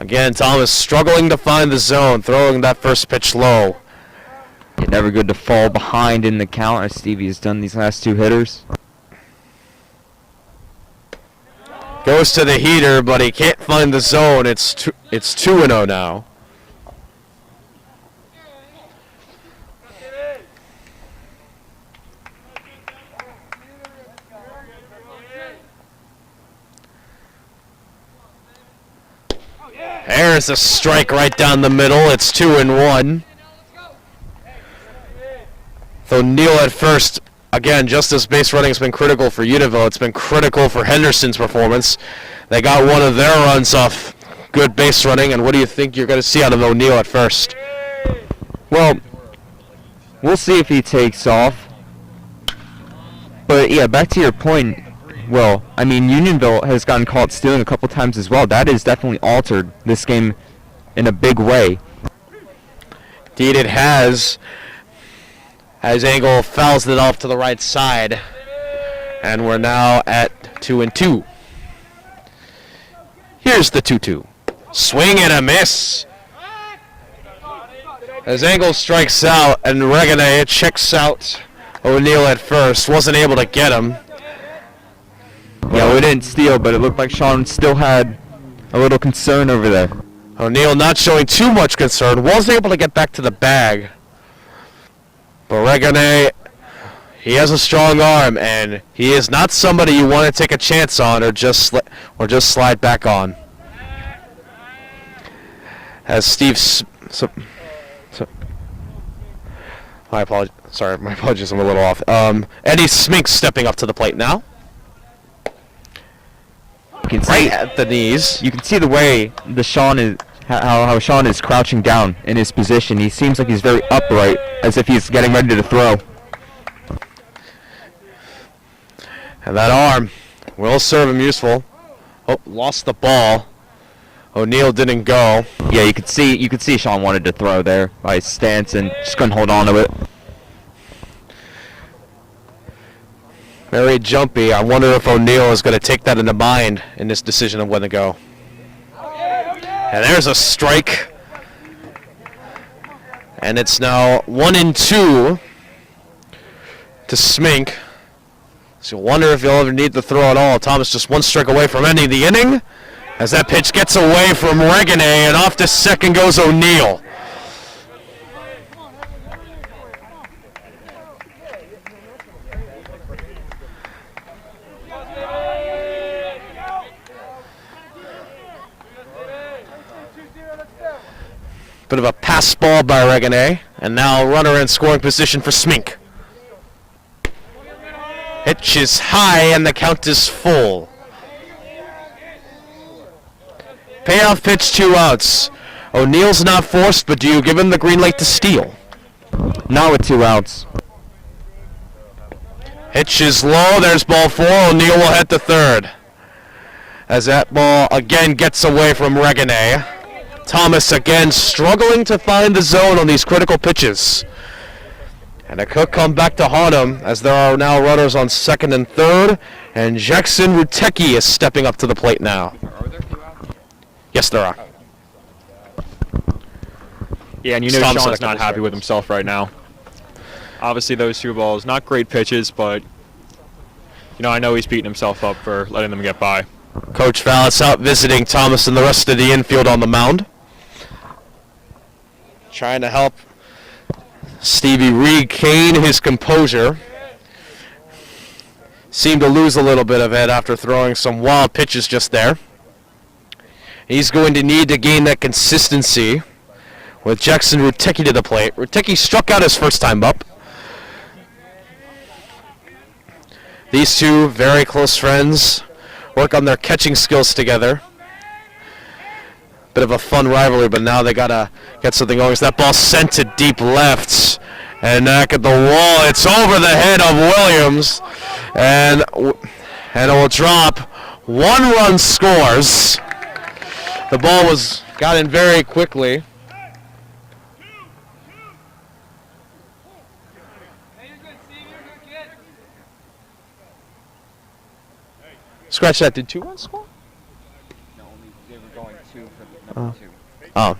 Again, Thomas struggling to find the zone, throwing that first pitch low. Never good to fall behind in the count as Stevie has done these last 2 hitters. Goes to the heater, but he can't find the zone. It's 2-0 now. There's a strike right down the middle. It's 2-1. O'Neill at first. Again, just as base running has been critical for Unionville, it's been critical for Henderson's performance. They got one of their runs off good base running, and what do you think you're going to see out of O'Neill at first? Well, we'll see if he takes off. But yeah, back to your point. Well, I mean, Unionville has gotten caught stealing a couple times as well. That has definitely altered this game in a big way. Indeed, it has. As Engel fouls it off to the right side. And we're now at 2-2. Here's the 2-2. Swing and a miss. As Engel strikes out and Regane checks out O'Neill at first. Wasn't able to get him. Yeah, we didn't steal, but it looked like Sean still had a little concern over there. O'Neill not showing too much concern. Was able to get back to the bag. But Regane, he has a strong arm, and he is not somebody you want to take a chance on or just slide back on. As Steve's... my apologies. Sorry, my apologies. I'm a little off. Eddie Smink stepping up to the plate now. You can see right at the knees. You can see the way Sean is, how Sean is crouching down in his position. He seems like he's very upright, as if he's getting ready to throw. And that arm will serve him useful. Oh, lost the ball. O'Neal didn't go. Yeah, you could see Sean wanted to throw there by his stance and just couldn't hold on to it. Very jumpy. I wonder if O'Neal is going to take that into mind in this decision of when to go. And there's a strike. And it's now 1-2 to Smink. So you wonder if he'll ever need to throw at all. Thomas just one strike away from ending the inning. As that pitch gets away from Regane, and off to second goes O'Neal. Bit of a pass ball by Regane, and now runner in scoring position for Smink. Pitch is high, and the count is full. Payoff pitch, 2 outs. O'Neal's not forced, but do you give him the green light to steal? Not with 2 outs. Pitch is low. There's ball 4. O'Neal will head to third. As that ball again gets away from Regane. Thomas again struggling to find the zone on these critical pitches. And it could come back to haunt him as there are now runners on second and third. And Jackson Rutecki is stepping up to the plate now. Yes, there are. Yeah, and you know Sean's not happy with himself right now. Obviously, those 2 balls, not great pitches, but I know he's beating himself up for letting them get by. Coach Vallis out visiting Thomas and the rest of the infield on the mound. Trying to help Stevie regain his composure. Seemed to lose a little bit of it after throwing some wild pitches just there. He's going to need to gain that consistency with Jackson Rutecki to the plate. Rutecki struck out his first time up. These two very close friends work on their catching skills together. Bit of a fun rivalry, but now they got to get something going. So that ball sent to deep left. And back at the wall, it's over the head of Williams. And it will drop. 1 run scores. The ball got in very quickly. Scratch that. Did 2 runs score? No, they were going 2 for the number 2. Oh.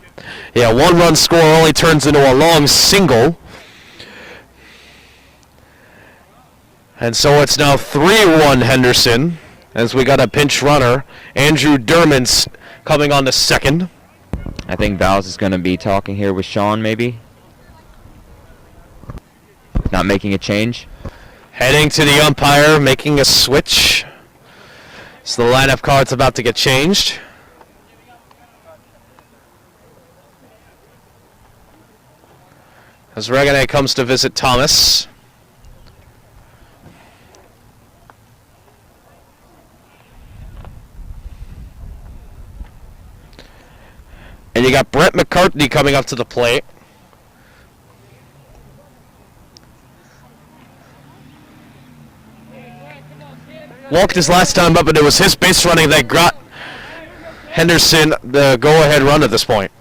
Yeah, 1 run score only turns into a long single. And so it's now 3-1 Henderson as we got a pinch runner. Andrew Dermond's coming on to second. I think Val's is going to be talking here with Sean, maybe. Not making a change. Heading to the umpire, making a switch. So the lineup card's about to get changed. As Regane comes to visit Thomas. And you got Brett McCartney coming up to the plate. Walked his last time up, and it was his base running that got Henderson the go-ahead run at this point.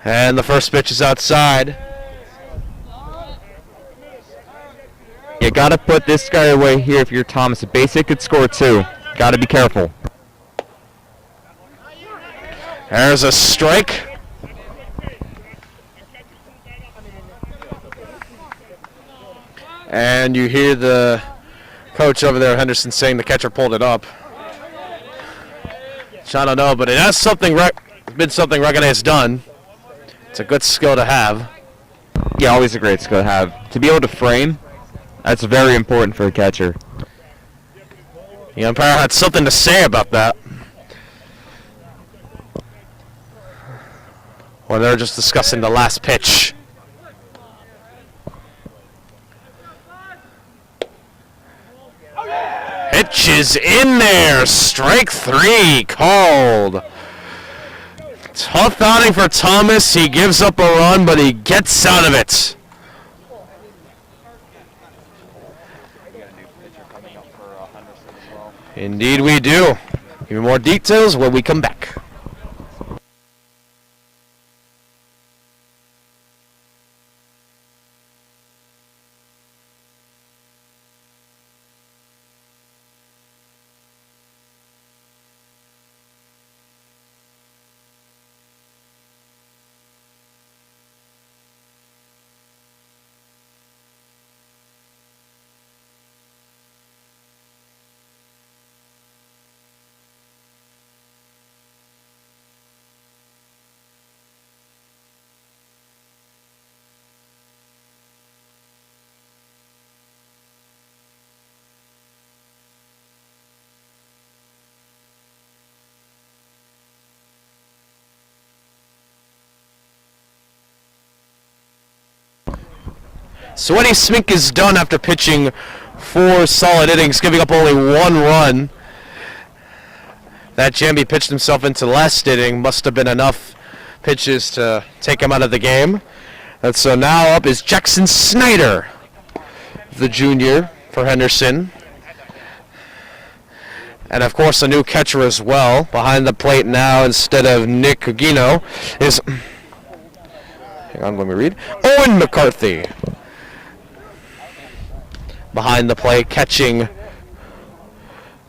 And the first pitch is outside. You got to put this guy away here if you're Thomas. A base hit could score 2. Got to be careful. There's a strike. And you hear the coach over there, Henderson, saying the catcher pulled it up. Which I don't know, but it has been something Regane has done. It's a good skill to have. Yeah, always a great skill to have. To be able to frame, that's very important for a catcher. The umpire had something to say about that. Or they're just discussing the last pitch. Pitch is in there. Strike 3 called. Tough outing for Thomas. He gives up a run, but he gets out of it. Indeed we do. Give me more details when we come back. Sweaty Smink is done after pitching 4 solid innings, giving up only 1 run. That Jambi pitched himself into last inning must have been enough pitches to take him out of the game. And so now up is Jackson Snyder, the junior for Henderson. And of course a new catcher as well. Behind the plate now instead of Nick Cugino is, hang on, let me read, Owen McCarthy. Behind the plate, catching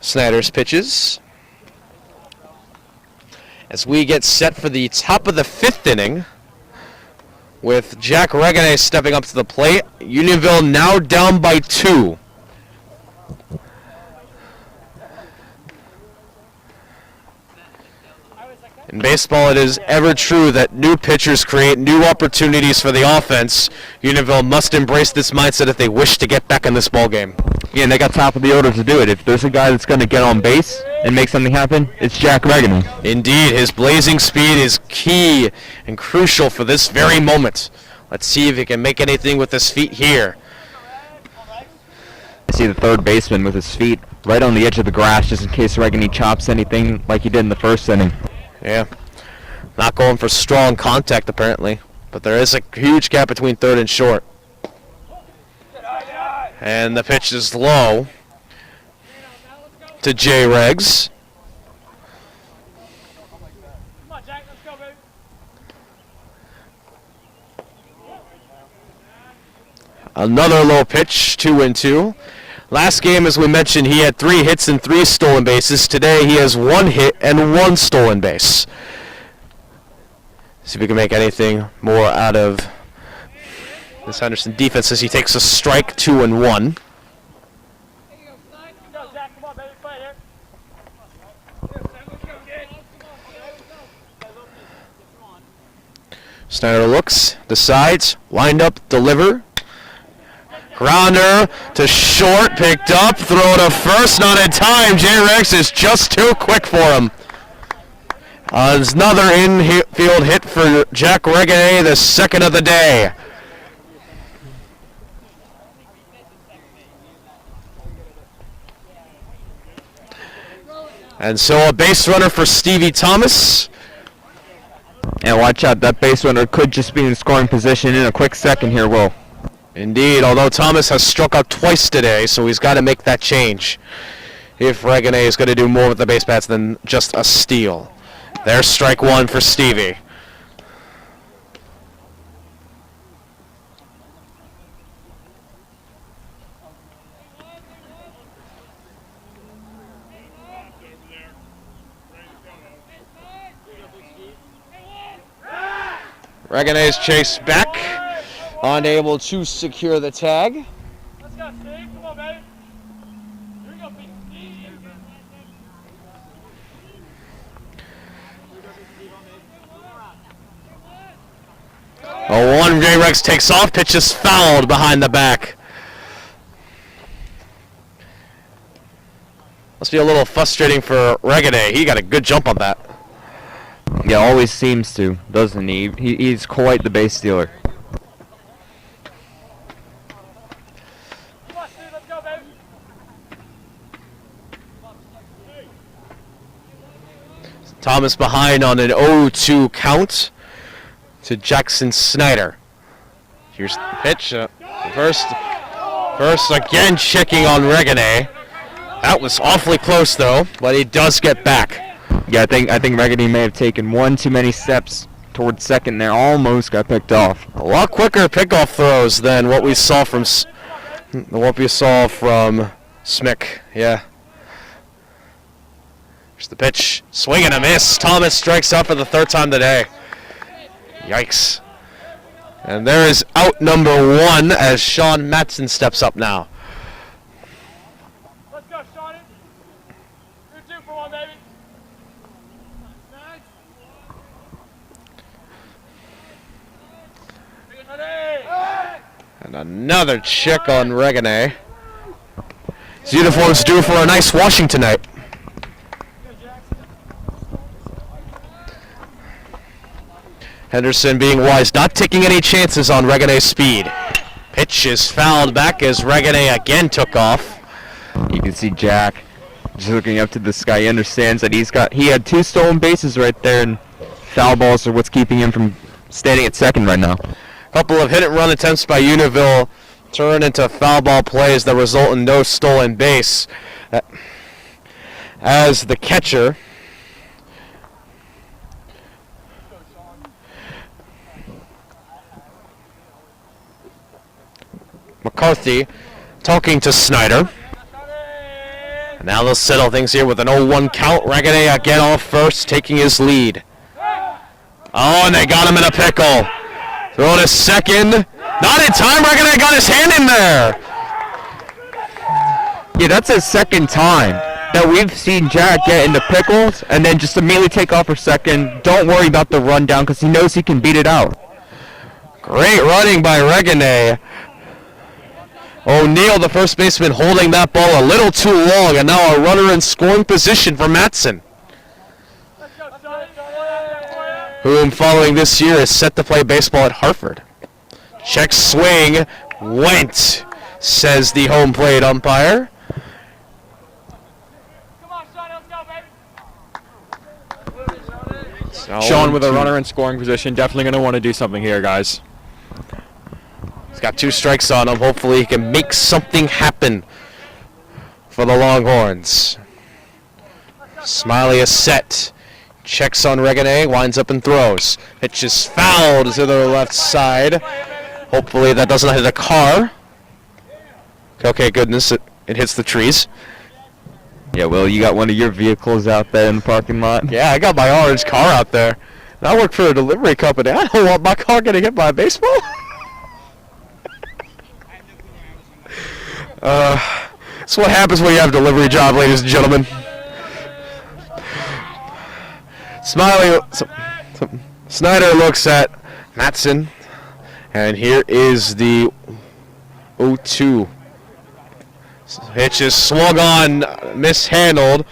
Snyder's pitches. As we get set for the top of the 5th inning, with Jack Regane stepping up to the plate. Unionville now down by 2. In baseball, it is ever true that new pitchers create new opportunities for the offense. Unionville must embrace this mindset if they wish to get back in this ball game. Yeah, and they got top of the order to do it. If there's a guy that's going to get on base and make something happen, it's Jack Regane. Indeed, his blazing speed is key and crucial for this very moment. Let's see if he can make anything with his feet here. I see the third baseman with his feet right on the edge of the grass just in case Regane chops anything like he did in the first inning. Yeah, not going for strong contact apparently, but there is a huge gap between third and short. And the pitch is low to J. Regs. Another low pitch, 2-2. Last game, as we mentioned, he had 3 hits and 3 stolen bases. Today, he has 1 hit and 1 stolen base. See if we can make anything more out of this Henderson defense as he takes a strike, 2-1. Snyder looks, decides, wind up, deliver. Grounder to short, picked up, throw to first, not in time. J. Rex is just too quick for him. Another infield hit for Jack Regane, the second of the day. And so a base runner for Stevie Thomas. And watch out, that base runner could just be in scoring position in a quick second here, Will. Indeed, although Thomas has struck out twice today, so he's got to make that change if Regane is going to do more with the base paths than just a steal. There's strike 1 for Stevie. Regane is chased back. Unable to secure the tag. Let's go, Steve. Come on, baby. Here we go, Big Steve. A 1 J-Rex takes off. Pitch is fouled behind the back. Must be a little frustrating for Regane. He got a good jump on that. Yeah, always seems to, doesn't he? He's quite the base stealer. Thomas behind on an 0-2 count to Jackson Snyder. Here's the pitch. First again checking on Regane. That was awfully close, though, but he does get back. Yeah, I think Reganey may have taken one too many steps towards second there. Almost got picked off. A lot quicker pickoff throws than what we saw from Smick. Yeah. Here's the pitch. Swing and a miss. Thomas strikes out for the third time today. Yikes. And there is out number 1 as Sean Matson steps up now. Let's go, Sean. You're 2 for 1, baby. Nice. And another check on Reganey. His uniform's due for a nice washing tonight. Henderson being wise, not taking any chances on Reganey's speed. Pitch is fouled back as Reganey again took off. You can see Jack just looking up to the sky. He understands that he had 2 stolen bases right there, and foul balls are what's keeping him from standing at second right now. A couple of hit and run attempts by Unionville turn into foul ball plays that result in no stolen base. As the catcher, McCarthy talking to Snyder. And now they'll settle things here with an 0-1 count. Reganey again off first, taking his lead. Oh, and they got him in a pickle. Throwing a second. Not in time. Reganey got his hand in there. Yeah, that's his second time that we've seen Jack get into pickles and then just immediately take off for second. Don't worry about the rundown because he knows he can beat it out. Great running by Reganey. O'Neal, the first baseman, holding that ball a little too long, and now a runner in scoring position for Matson, whom following this year is set to play baseball at Hartford. Check swing, went, says the home plate umpire. Come on, Sean, let's go, baby. Sean with a runner in scoring position, definitely going to want to do something here, guys. He's got 2 strikes on him. Hopefully he can make something happen for the Longhorns. Smiley is set. Checks on Reganey, winds up and throws. Pitch is fouled to the left side. Hopefully that doesn't hit a car. Okay, goodness, it hits the trees. Yeah, well, you got one of your vehicles out there in the parking lot. Yeah, I got my orange car out there. And I work for a delivery company. I don't want my car getting hit by a baseball. That's what happens when you have a delivery job, ladies and gentlemen. Snyder looks at Matson, and here is the 0-2. Pitch is swung on, mishandled.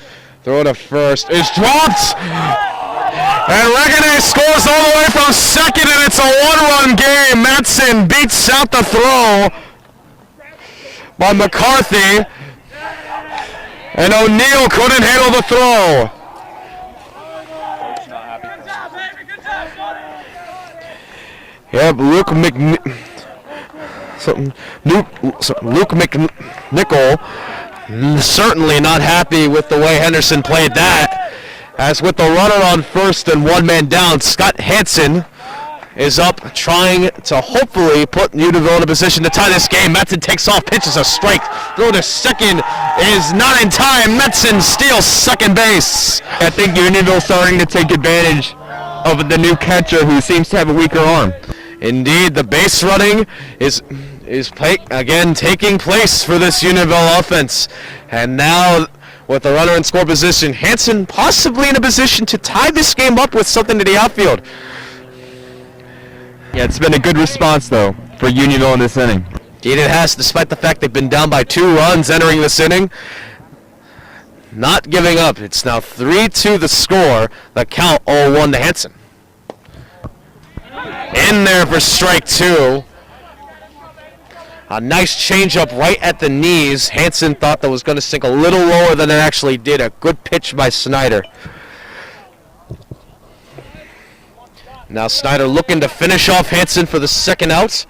Throw to first is dropped, and Reganey scores all the way from second, and it's a 1-run game. Matson beats out the throw by McCarthy, and O'Neal couldn't handle the throw. Yep, Luke McNichol certainly not happy with the way Henderson played that. As with the runner on first and 1 man down, Scott Henson is up trying to hopefully put Unionville in a position to tie this game. Matson takes off, pitches a strike. Throw to second is not in time. Matson steals second base. I think Unionville's starting to take advantage of the new catcher who seems to have a weaker arm. Indeed, the base running is again taking place for this Unionville offense. And now with the runner in score position, Henson possibly in a position to tie this game up with something to the outfield. Yeah, it's been a good response, though, for Unionville in this inning. Indeed it has, despite the fact they've been down by 2 runs entering this inning. Not giving up. It's now 3-2 the score. The count 0-1 to Henson. In there for strike 2. A nice changeup right at the knees. Henson thought that was going to sink a little lower than it actually did. A good pitch by Snyder. Now Snyder looking to finish off Henson for the second out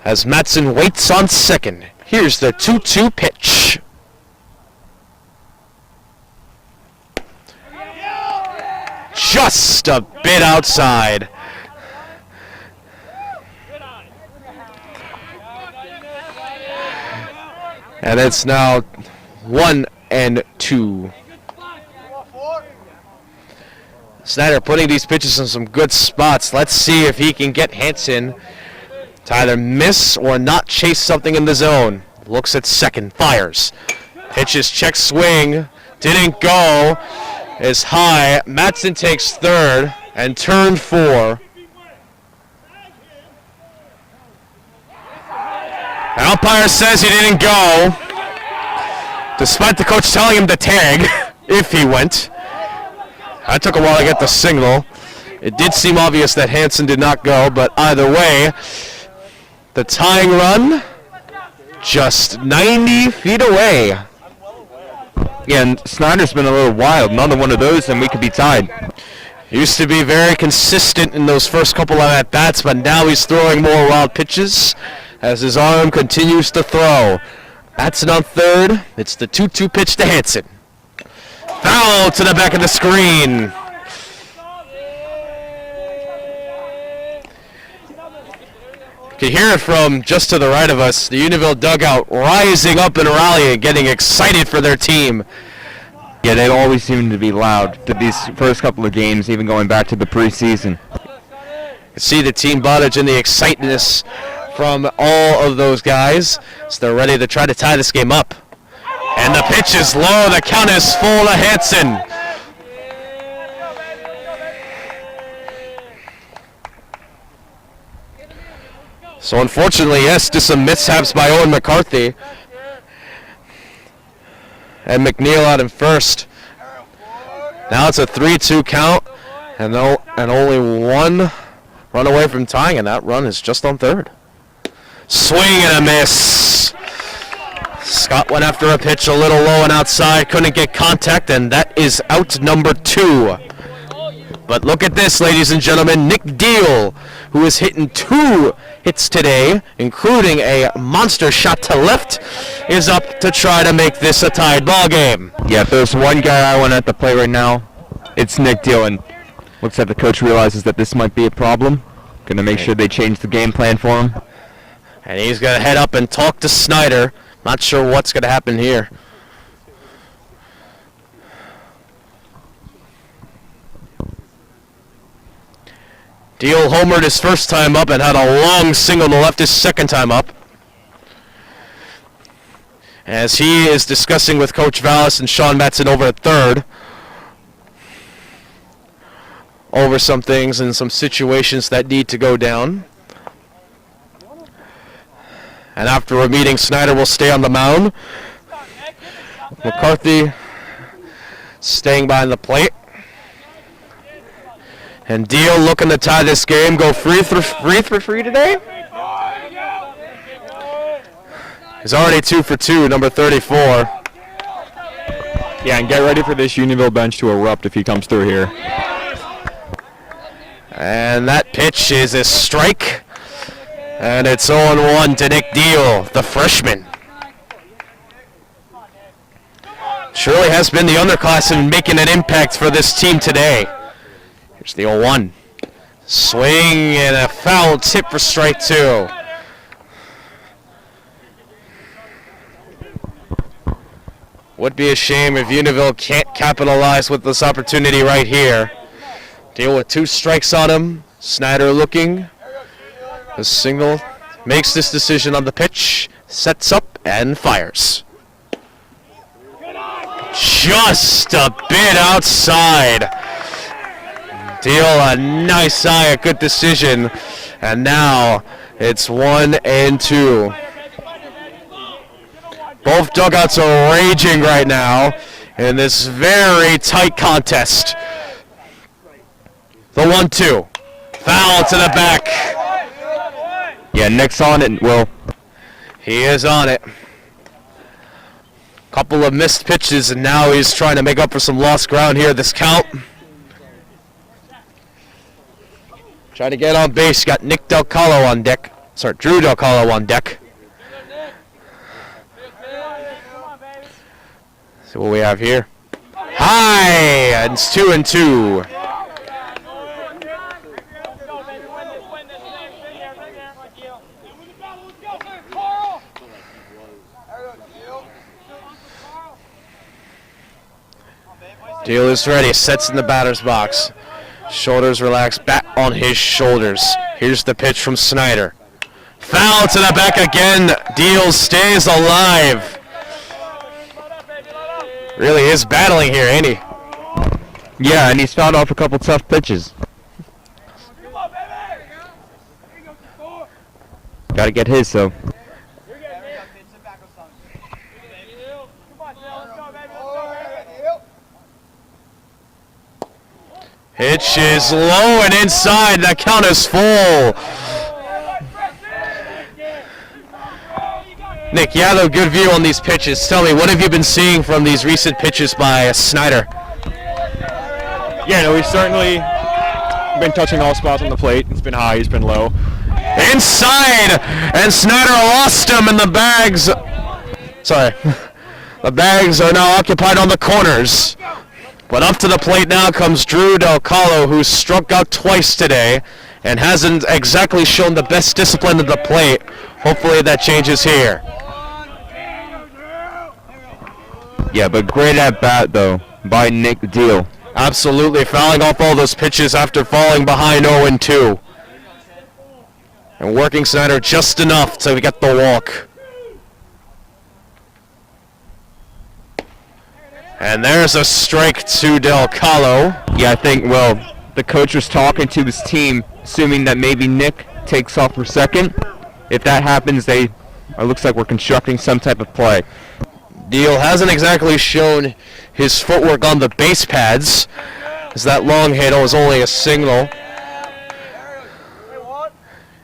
as Matson waits on second. Here's the 2-2 pitch. just a bit outside. And it's now 1-2. Snyder putting these pitches in some good spots. Let's see if he can get Henson to either miss or not chase something in the zone. Looks at second, fires. Pitches, check swing, didn't go. Is high. Matson takes third and turn 4. The umpire says he didn't go, despite the coach telling him to tag if he went. That took a while to get the signal. It did seem obvious that Henson did not go, but either way, the tying run just 90 feet away. Yeah, and Snyder's been a little wild. Another one of those, and we could be tied. Used to be very consistent in those first couple of at-bats, but now he's throwing more wild pitches as his arm continues to throw. Matson on third. It's the 2-2 pitch to Henson. Foul to the back of the screen. You can hear it from just to the right of us. The Unionville dugout rising up and rallying, getting excited for their team. Yeah, they always seem to be loud to these first couple of games, even going back to the preseason. You see the team bondage and the excitedness from all of those guys. So they're ready to try to tie this game up. And the pitch is low. The count is full to Henson. So unfortunately, yes, just some mishaps by Owen McCarthy. And McNeil out in first. Now it's a 3-2 count. And only one run away from tying, and that run is just on third. Swing and a miss. Scott went after a pitch a little low and outside, couldn't get contact, and that is out number 2. But look at this, ladies and gentlemen. Nick Deal, who is hitting 2 hits today, including a monster shot to left, is up to try to make this a tied ball game. Yeah, if there's one guy I want at the plate right now, it's Nick Deal, and looks like the coach realizes that this might be a problem. Going to make sure they change the game plan for him. And he's going to head up and talk to Snyder. Not sure what's going to happen here. Deal homered his first time up and had a long single to left his second time up. As he is discussing with Coach Vallis and Sean Matson over at third. Over some things and some situations that need to go down. And after a meeting, Snyder will stay on the mound. McCarthy staying behind the plate. And Deal looking to tie this game. Go free today. He's already 2 for 2, number 34. Yeah, and get ready for this Unionville bench to erupt if he comes through here. And that pitch is a strike. And it's 0-1 to Nick Deal, the freshman. Surely has been the underclassman making an impact for this team today. Here's the 0-1. Swing and a foul tip for strike 2. Would be a shame if Unionville can't capitalize with this opportunity right here. Deal with 2 strikes on him. Snyder looking. The single makes this decision on the pitch, sets up and fires. Just a bit outside. Deal a nice eye, a good decision. And now it's 1-2. Both dugouts are raging right now in this very tight contest. The 1-2. Foul to the back. Yeah, Nick's on it, Will. He is on it. Couple of missed pitches, and now he's trying to make up for some lost ground here this count. Trying to get on base. Got Nick Del Calo on deck. Sorry, Drew Del Calo on deck. See what we have here. High! And it's 2-2. Deal is ready, sets in the batter's box. Shoulders relaxed, bat on his shoulders. Here's the pitch from Snyder. Foul to the back again. Deal stays alive. Really is battling here, ain't he? Yeah, and he's fouled off a couple tough pitches. Got to get his, so. Pitch is low and inside. That count is full. Nick, you have a good view on these pitches. Tell me, what have you been seeing from these recent pitches by Snyder? Yeah, no, he's certainly been touching all spots on the plate. He's been high, he's been low. Inside! And Snyder lost him in the bags. Sorry. The bags are now occupied on the corners. But up to the plate now comes Drew Del Calo, who's struck out twice today and hasn't exactly shown the best discipline at the plate. Hopefully that changes here. Yeah, but great at bat, though, by Nick Deal. Absolutely, fouling off all those pitches after falling behind 0-2. And working Snyder just enough to get the walk. And there's a strike to Del Calo. Yeah, I think, well, the coach was talking to his team, assuming that maybe Nick takes off for second. If that happens, it looks like we're constructing some type of play. Deal hasn't exactly shown his footwork on the base pads, as that long handle is only a single.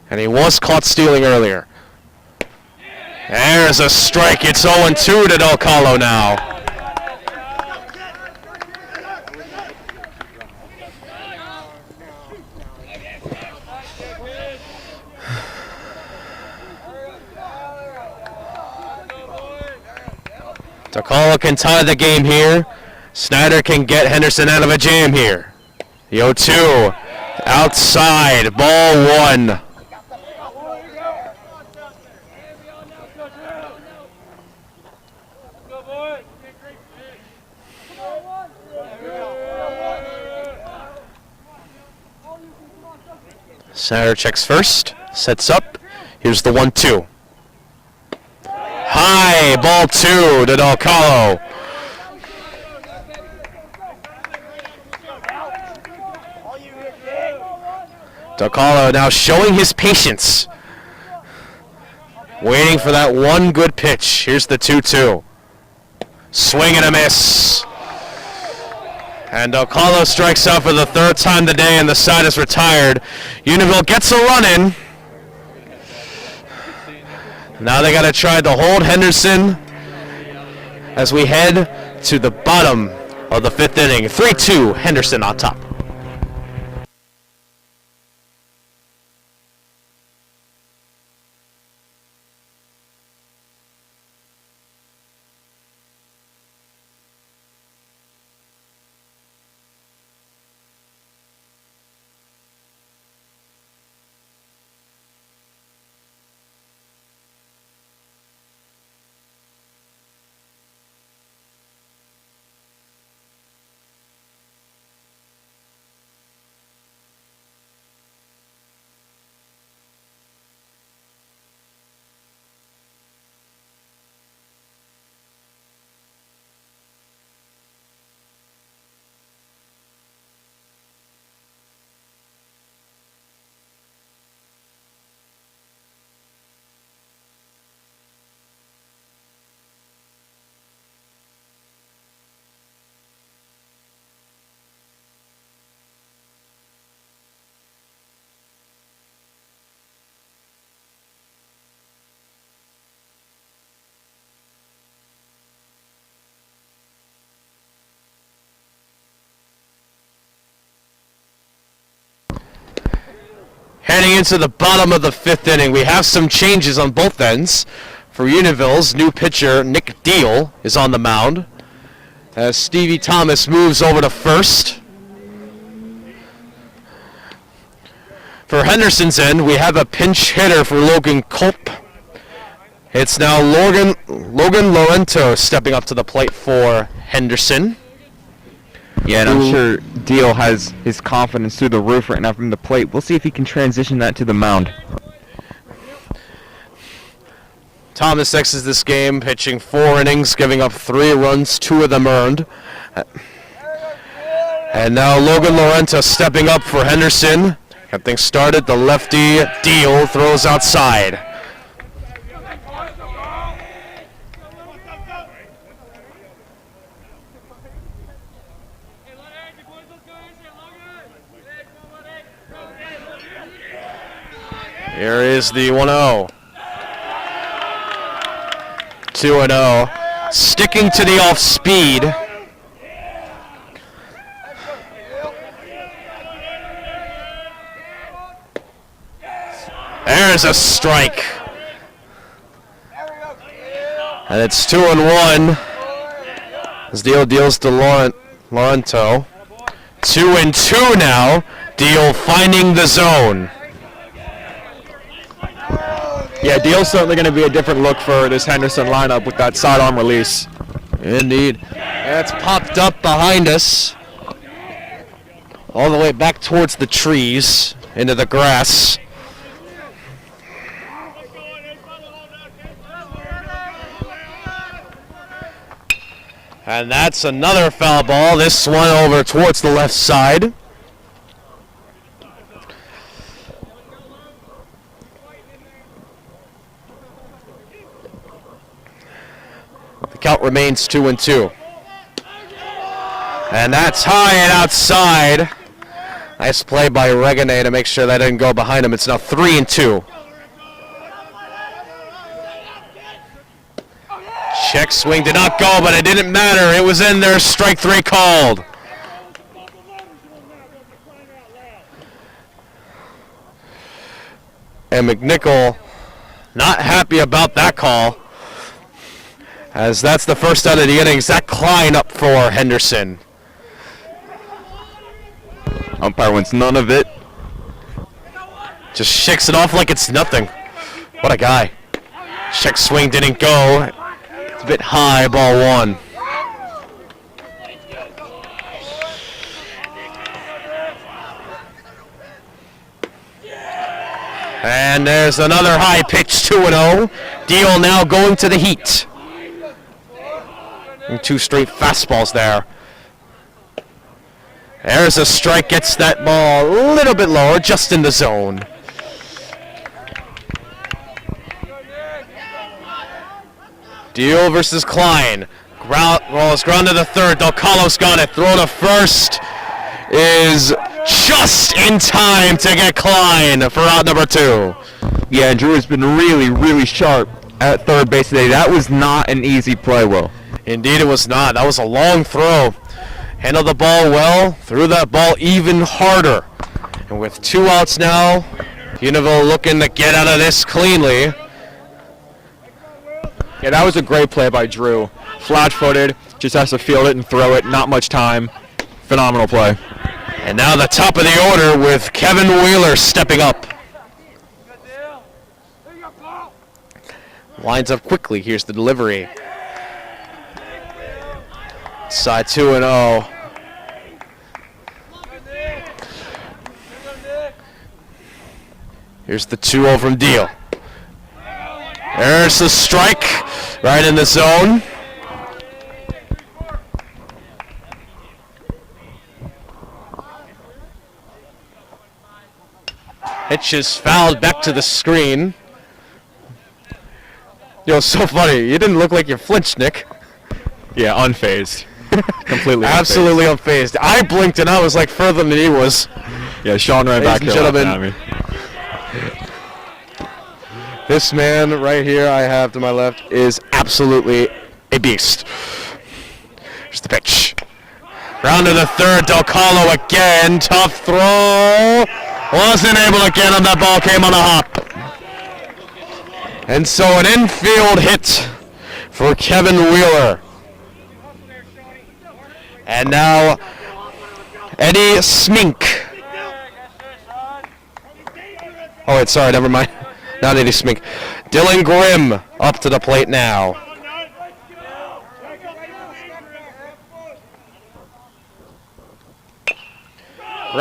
And he was caught stealing earlier. There's a strike. It's 0-2 to Del Calo now. DeCarlo can tie the game here. Snyder can get Henderson out of a jam here. The 0-2 outside, ball one. Snyder checks first, sets up. Here's the 1-2. High, ball two to Del Calo. Del Calo now showing his patience. Waiting for that one good pitch. Here's the 2-2. Swing and a miss. And Del Calo strikes out for the third time today, and the side is retired. Unionville gets a run in. Now they got to try to hold Henderson as we head to the bottom of the fifth inning. 3-2, Henderson on top. Heading into the bottom of the fifth inning, we have some changes on both ends. For Unionville's new pitcher, Nick Deal, is on the mound, as Stevie Thomas moves over to first. For Henderson's end, we have a pinch hitter for Logan Culp. It's now Logan Lorento stepping up to the plate for Henderson. Yeah, and I'm sure Deal has his confidence through the roof right now from the plate. We'll see if he can transition that to the mound. Thomas exits this game, pitching 4 innings, giving up 3 runs, 2 of them earned. And now Logan Lorenta stepping up for Henderson. Got things started. The lefty Deal throws outside. Here is the 1-0. 2-0. Sticking to the off speed. There's a strike. And it's 2-1. As Deal deals to Laurento. 2-2 now. Deal finding the zone. Yeah, Deal's certainly going to be a different look for this Henderson lineup with that sidearm release. Indeed. That's popped up behind us. All the way back towards the trees, into the grass. And that's another foul ball. This one over towards the left side. The count remains 2-2. And that's high and outside. Nice play by Regane to make sure that didn't go behind him. It's now 3-2. Check swing did not go, but it didn't matter. It was in there. Strike 3 called. And McNichol not happy about that call, as that's the first out of the inning. Zach Klein up for Henderson. Umpire wants none of it. Just shakes it off like it's nothing. What a guy. Check swing didn't go. It's a bit high, ball 1. And there's another high pitch, 2-0. Deal now going to the heat. And 2 straight fastballs there. There's a strike, gets that ball a little bit lower, just in the zone. Deal versus Klein. Ball is ground to the third. Del Carlos got it. Throw to first is just in time to get Klein for out number 2. Yeah, Drew has been really, really sharp at third base today. That was not an easy play, Will. Indeed it was not. That was a long throw. Handled the ball well. Threw that ball even harder. And with 2 outs now, Unionville looking to get out of this cleanly. Yeah, that was a great play by Drew. Flat-footed, just has to field it and throw it. Not much time. Phenomenal play. And now the top of the order with Kevin Wheeler stepping up. Lines up quickly. Here's the delivery. Side 2-0. Here's the 2-0 from Deal. There's the strike right in the zone. Pitch is fouled back to the screen. Yo, so funny. You didn't look like you flinched, Nick. Yeah, unfazed. Completely Absolutely unfazed. I blinked and I was like further than he was. Yeah, Sean ran back Ladies here and laughing gentlemen, at me. this man right here I have to my left is absolutely a beast. Here's the pitch. Round to the third, Del Carlo again. Tough throw. Wasn't able to get him. That ball came on a hop. And so an infield hit for Kevin Wheeler. And now Eddie Smink. Oh, wait, sorry, never mind. Not Eddie Smink. Dylan Grimm up to the plate now.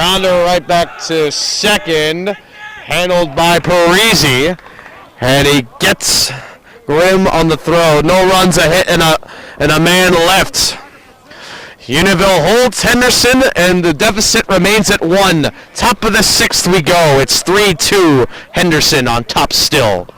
Grounder right back to second, handled by Parisi, and he gets Grimm on the throw. No runs, a hit, and a man left. Unionville holds Henderson, and the deficit remains at 1. Top of the 6th we go. It's 3-2. Henderson on top still.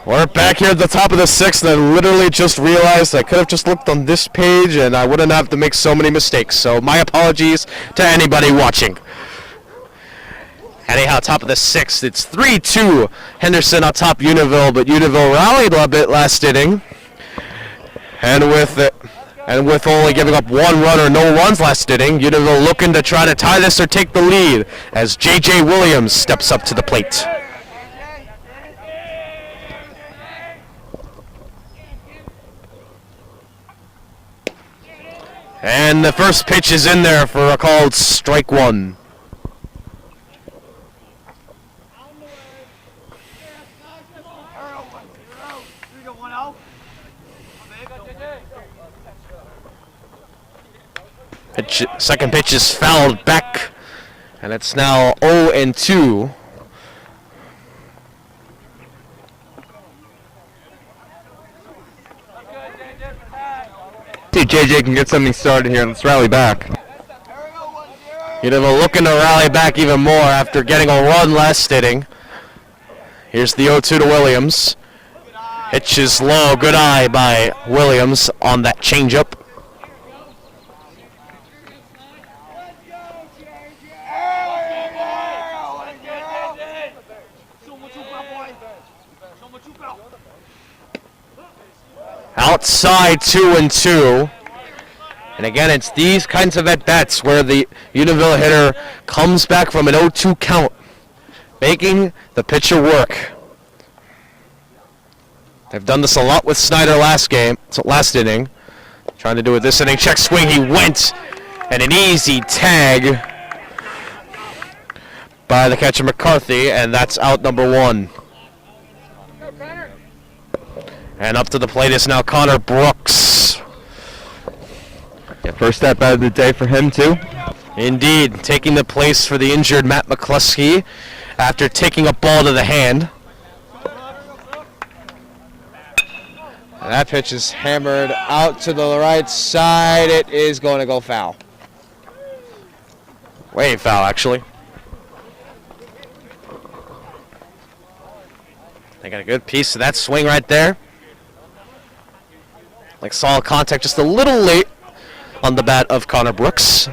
We're back here at the top of the 6th, and I literally just realized I could have just looked on this page and I wouldn't have to make so many mistakes. So my apologies to anybody watching. Anyhow, top of the 6th, it's 3-2. Henderson on top Unionville, but Unionville rallied a bit last inning. And with only giving up 1 run or no runs last inning, Unionville looking to try to tie this or take the lead as J.J. Williams steps up to the plate. And the first pitch is in there for a called strike 1. Second pitch is fouled back, and it's now 0-2. See, JJ can get something started here. Let's rally back. Unionville looking to rally back even more after getting a run last inning. Here's the 0-2 to Williams. Pitch is low. Good eye by Williams on that changeup. Outside 2-2. And again, it's these kinds of at-bats where the Unionville hitter comes back from an 0-2 count, making the pitcher work. They've done this a lot with Snyder last inning. Trying to do it this inning. Check swing, he went. And an easy tag by the catcher McCarthy, and that's out number 1. And up to the plate is now Conor Brooks. Yeah, first at bat of the day for him, too. Indeed, taking the place for the injured Matt McCluskey after taking a ball to the hand. And that pitch is hammered out to the right side. It is going to go foul. Way foul, actually. They got a good piece of that swing right there. Like solid contact just a little late on the bat of Conor Brooks.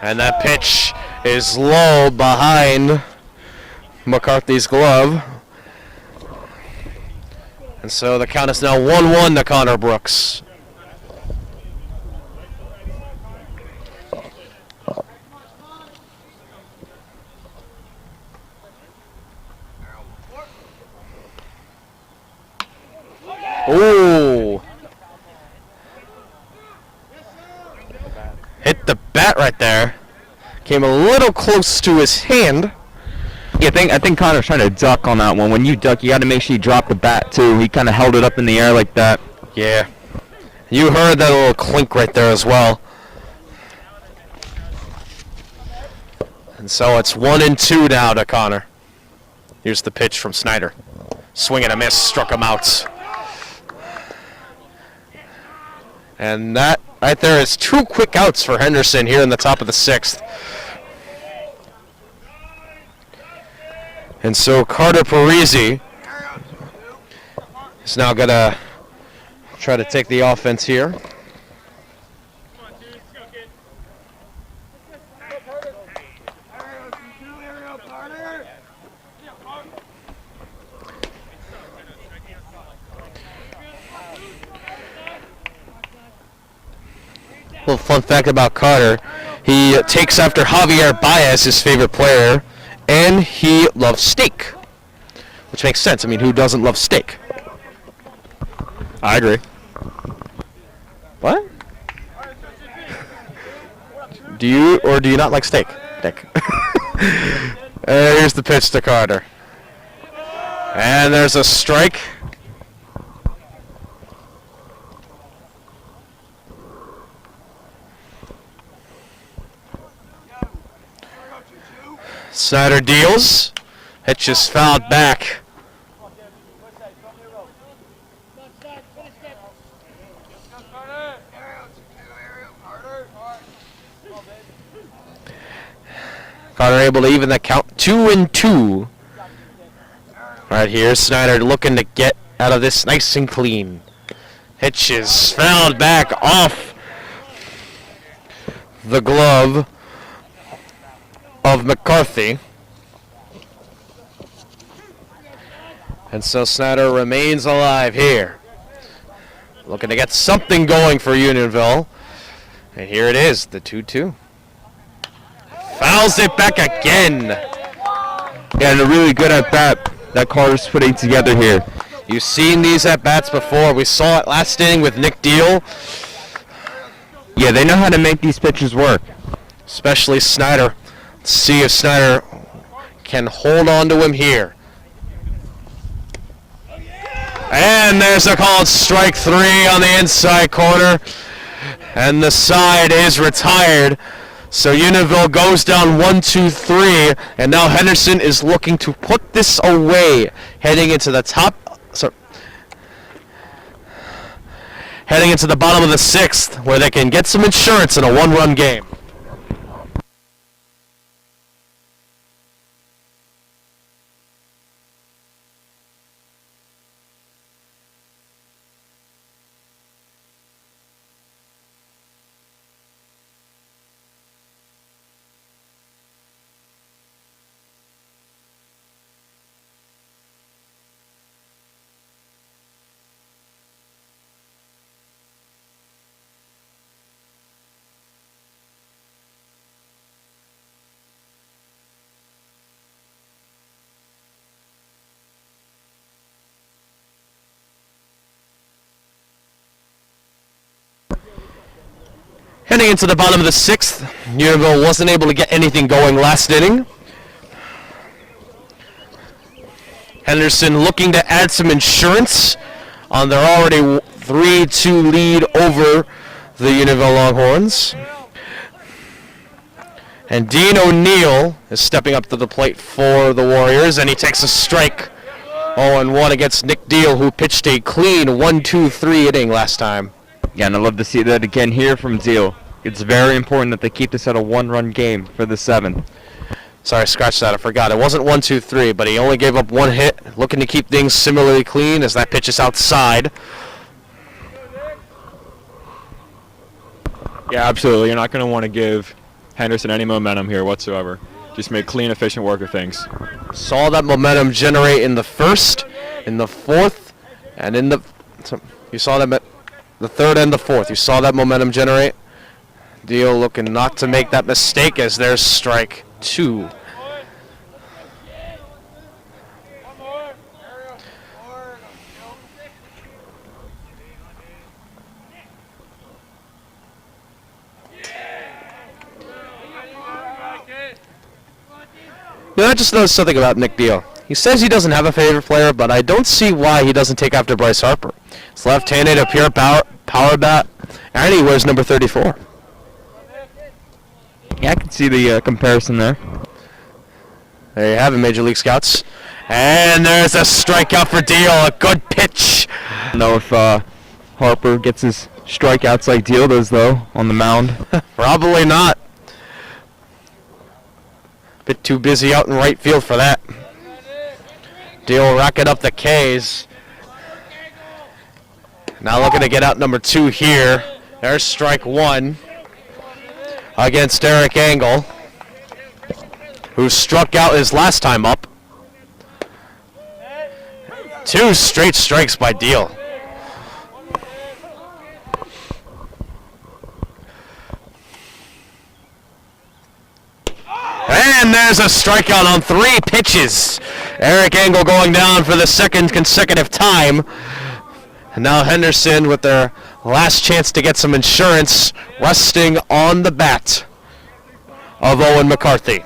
And that pitch is low behind McCarthy's glove. And so the count is now 1-1 to Conor Brooks. Ooh. Hit the bat right there. Came a little close to his hand. Yeah, I think Conor's trying to duck on that one. When you duck, you got to make sure you drop the bat, too. He kind of held it up in the air like that. Yeah. You heard that little clink right there as well. And so it's 1-2 now to Conor. Here's the pitch from Snyder. Swing and a miss, struck him out. And that right there is 2 quick outs for Henderson here in the top of the 6th. And so Carter Parisi is now going to try to take the offense here. Little fun fact about Carter, he takes after Javier Baez, his favorite player, and he loves steak, which makes sense. I mean, who doesn't love steak? I agree. What? Do you or do you not like steak, Nick? Here's the pitch to Carter. And there's a strike. Snyder deals. Hitch is fouled back. Carter able to even that count. 2-2. Right here, Snyder looking to get out of this nice and clean. Hitch is fouled back off the glove of McCarthy. And so Snyder remains alive here. Looking to get something going for Unionville. And here it is, the 2-2. Fouls it back again. Yeah, and a really good at-bat that Carter's putting together here. You've seen these at-bats before. We saw it last inning with Nick Deal. Yeah, they know how to make these pitchers work. Especially Snyder. Let's see if Snyder can hold on to him here. And there's a called strike 3 on the inside corner. And the side is retired. So Unionville goes down 1-2-3. And now Henderson is looking to put this away. Heading into the bottom of the 6th, where they can get some insurance in a 1-run game. Heading into the bottom of the 6th, Unionville wasn't able to get anything going last inning. Henderson looking to add some insurance on their already 3-2 lead over the Unionville Longhorns. And Dean O'Neill is stepping up to the plate for the Warriors, and he takes a strike. 0-1 against Nick Deal, who pitched a clean 1-2-3 inning last time. Yeah, and I love to see that again here from Deal. It's very important that they keep this at a 1-run game for the 7th. Sorry, scratch that. I forgot. It wasn't 1-2-3, but he only gave up 1 hit, looking to keep things similarly clean as that pitch is outside. Yeah, absolutely. You're not going to want to give Henderson any momentum here whatsoever. Just make clean, efficient work of things. Saw that momentum generate in the 1st, in the 4th, and in the... You saw that... The 3rd and the 4th. You saw that momentum generate. Deal looking not to make that mistake as there's strike 2. I just noticed something about Nick Deal. He says he doesn't have a favorite player, but I don't see why he doesn't take after Bryce Harper. He's left-handed, a pure power bat, and he wears number 34. Yeah, I can see the comparison there. There you have it, Major League Scouts. And there's a strikeout for Deal. A good pitch. I don't know if Harper gets his strikeouts like Deal does, though, on the mound. Probably not. Bit too busy out in right field for that. Deal racking up the Ks. Now looking to get out number 2 here. There's strike 1 against Eric Engel, who struck out his last time up. 2 straight strikes by Deal. And there's a strikeout on 3 pitches. Eric Engel going down for the 2nd consecutive time. And now Henderson with their last chance to get some insurance, resting on the bat of Owen McCarthy.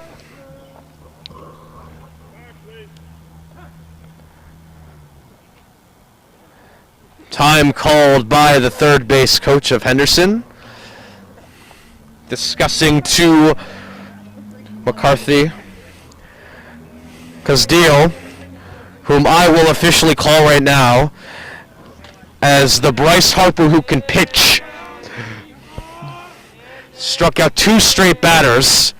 Time called by the third base coach of Henderson, discussing to McCarthy, Castillo, whom I will officially call right now as the Bryce Harper who can pitch. Struck out 2 straight batters.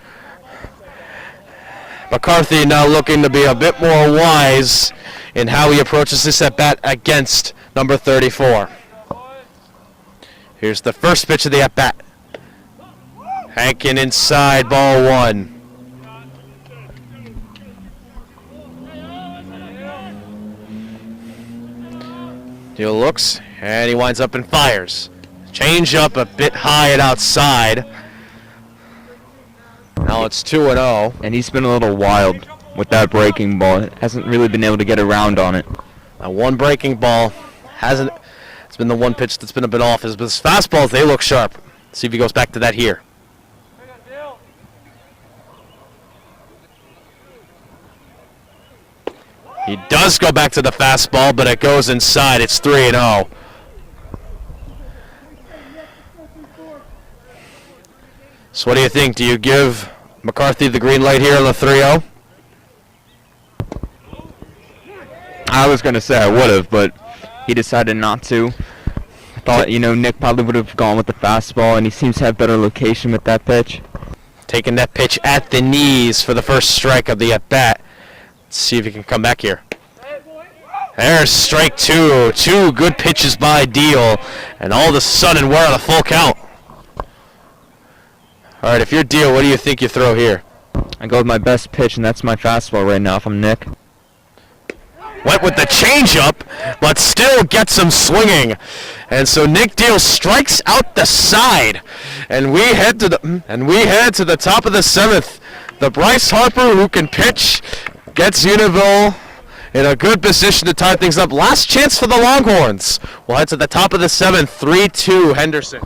McCarthy now looking to be a bit more wise in how he approaches this at bat against number 34. Here's the first pitch of the at bat. Hankin inside, ball 1. Deal looks, and he winds up and fires. Change up a bit high and outside. Now it's 2-0. And he's been a little wild with that breaking ball. Hasn't really been able to get around on it. One breaking ball hasn't. It's been the one pitch that's been a bit off. His fastballs, they look sharp. See if he goes back to that here. He does go back to the fastball, but it goes inside. It's 3-0. So what do you think? Do you give McCarthy the green light here on the 3-0? I was going to say I would have, but he decided not to. I thought, Nick probably would have gone with the fastball, and he seems to have better location with that pitch. Taking that pitch at the knees for the first strike of the at-bat. Let's see if he can come back here. There's strike 2. 2 good pitches by Deal, and all of a sudden we're on a full count. All right, if you're Deal, what do you think you throw here? I go with my best pitch, and that's my fastball right now if I'm Nick. Went with the changeup, but still gets him swinging. And so Nick Deal strikes out the side, and we head to the top of the 7th. The Bryce Harper who can pitch gets Unionville in a good position to tie things up. Last chance for the Longhorns. We'll head to the top of the 7th, 3-2 Henderson.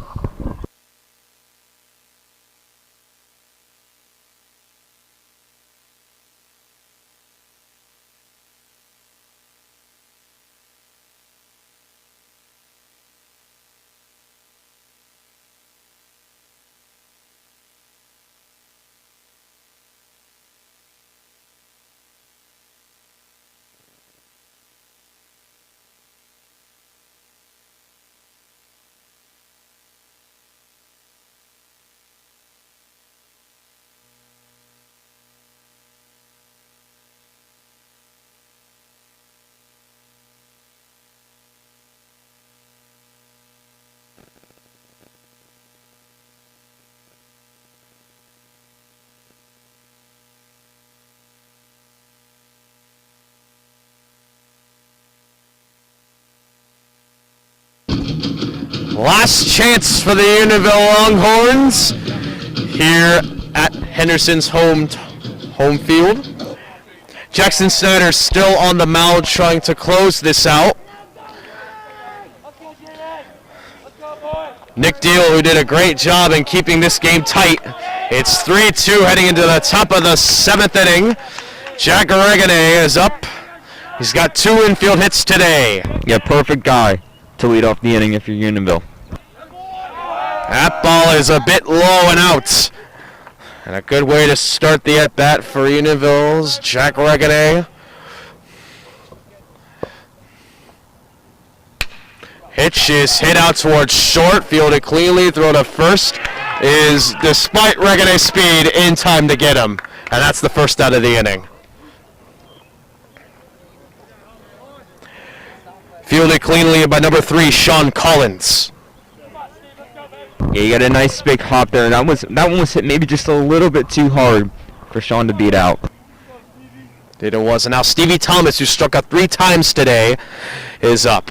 Last chance for the Unionville Longhorns here at Henderson's home field. Jackson Snyder still on the mound trying to close this out. Nick Deal, who did a great job in keeping this game tight. It's 3-2 heading into the top of the 7th inning. Jack Oregone is up. He's got 2 infield hits today. Yeah, perfect guy to lead off the inning if you're Unionville. That ball is a bit low and out. And a good way to start the at-bat for Unionville's Jack Reganay. Pitch is hit out towards short, fielded cleanly, throw to first is, despite Reganay's speed, in time to get him. And that's the first out of the inning. Fielded cleanly by number 3, Sean Collins. Yeah, you got a nice big hop there. That one was hit maybe just a little bit too hard for Sean to beat out. It was. And now Stevie Thomas, who struck out 3 times today, is up.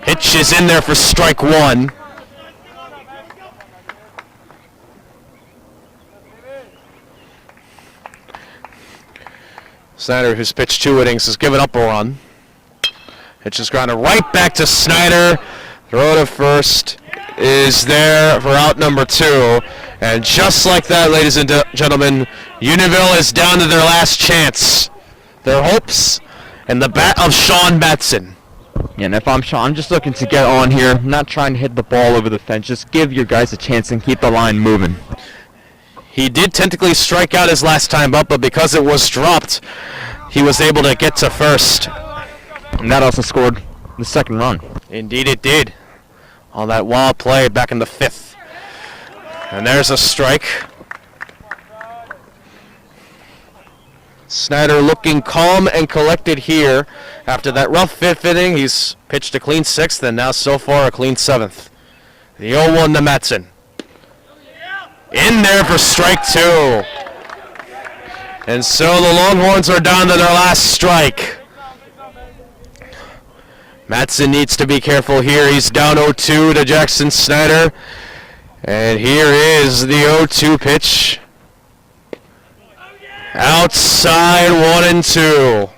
Pitch is in there for strike 1. Snyder, who's pitched 2 innings, has given up a run. Pitch is grounded right back to Snyder. Throw to first is there for out number 2. And just like that, ladies and gentlemen, Unionville is down to their last chance. Their hopes and the bat of Sean Matson. Yeah, and if I'm Sean, I'm just looking to get on here. I'm not trying to hit the ball over the fence. Just give your guys a chance and keep the line moving. He did technically strike out his last time up, but because it was dropped, he was able to get to first. And that also scored the second run. Indeed it did. On that wild play back in the 5th. And there's a strike. Snyder looking calm and collected here. After that rough 5th inning, he's pitched a clean 6th and now so far a clean 7th. The 0-1 to Matson. In there for strike 2. And so the Longhorns are down to their last strike. Matson needs to be careful here. He's down 0-2 to Jackson Snyder. And here is the 0-2 pitch. Outside 1-2.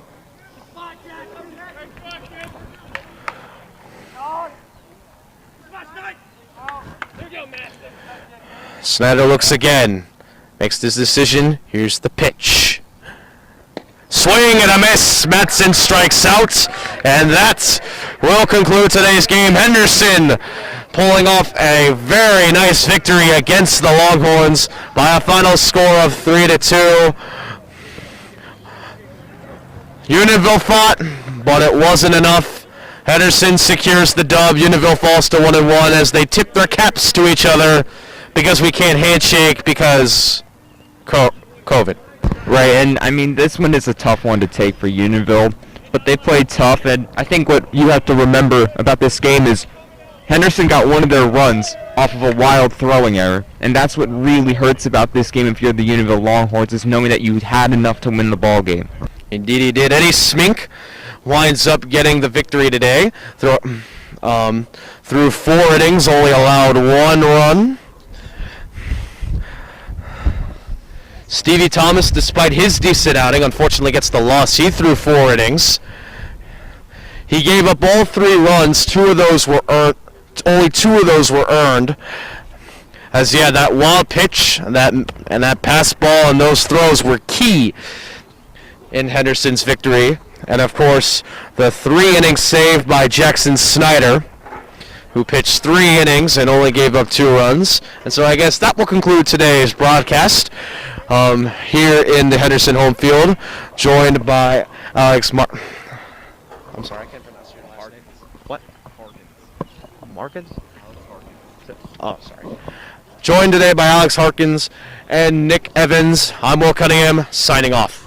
Snyder looks again. Makes his decision. Here's the pitch. Swing and a miss. Matson strikes out. And that will conclude today's game. Henderson pulling off a very nice victory against the Longhorns by a final score of 3-2. Unionville fought, but it wasn't enough. Henderson secures the dub. Unionville falls to 1-1 as they tip their caps to each other because we can't handshake because COVID. Right, and I mean, this one is a tough one to take for Unionville, but they played tough, and I think what you have to remember about this game is Henderson got one of their runs off of a wild throwing error, and that's what really hurts about this game if you're the Unionville Longhorns, is knowing that you had enough to win the ball game. Indeed he did. Eddie Smink winds up getting the victory today. Through 4 innings, only allowed 1 run. Stevie Thomas, despite his decent outing, unfortunately gets the loss. He threw 4 innings. He gave up all 3 runs. 2 of those were earned. Only 2 of those were earned. As that wild pitch and that pass ball and those throws were key in Henderson's victory. And of course, the 3-inning save by Jackson Snyder, who pitched 3 innings and only gave up 2 runs. And so I guess that will conclude today's broadcast here in the Henderson home field, joined by Alex I'm sorry, I can't pronounce your last name. What? Harkins? Oh, sorry. Joined today by Alex Harkins and Nick Evans. I'm Will Cunningham, signing off.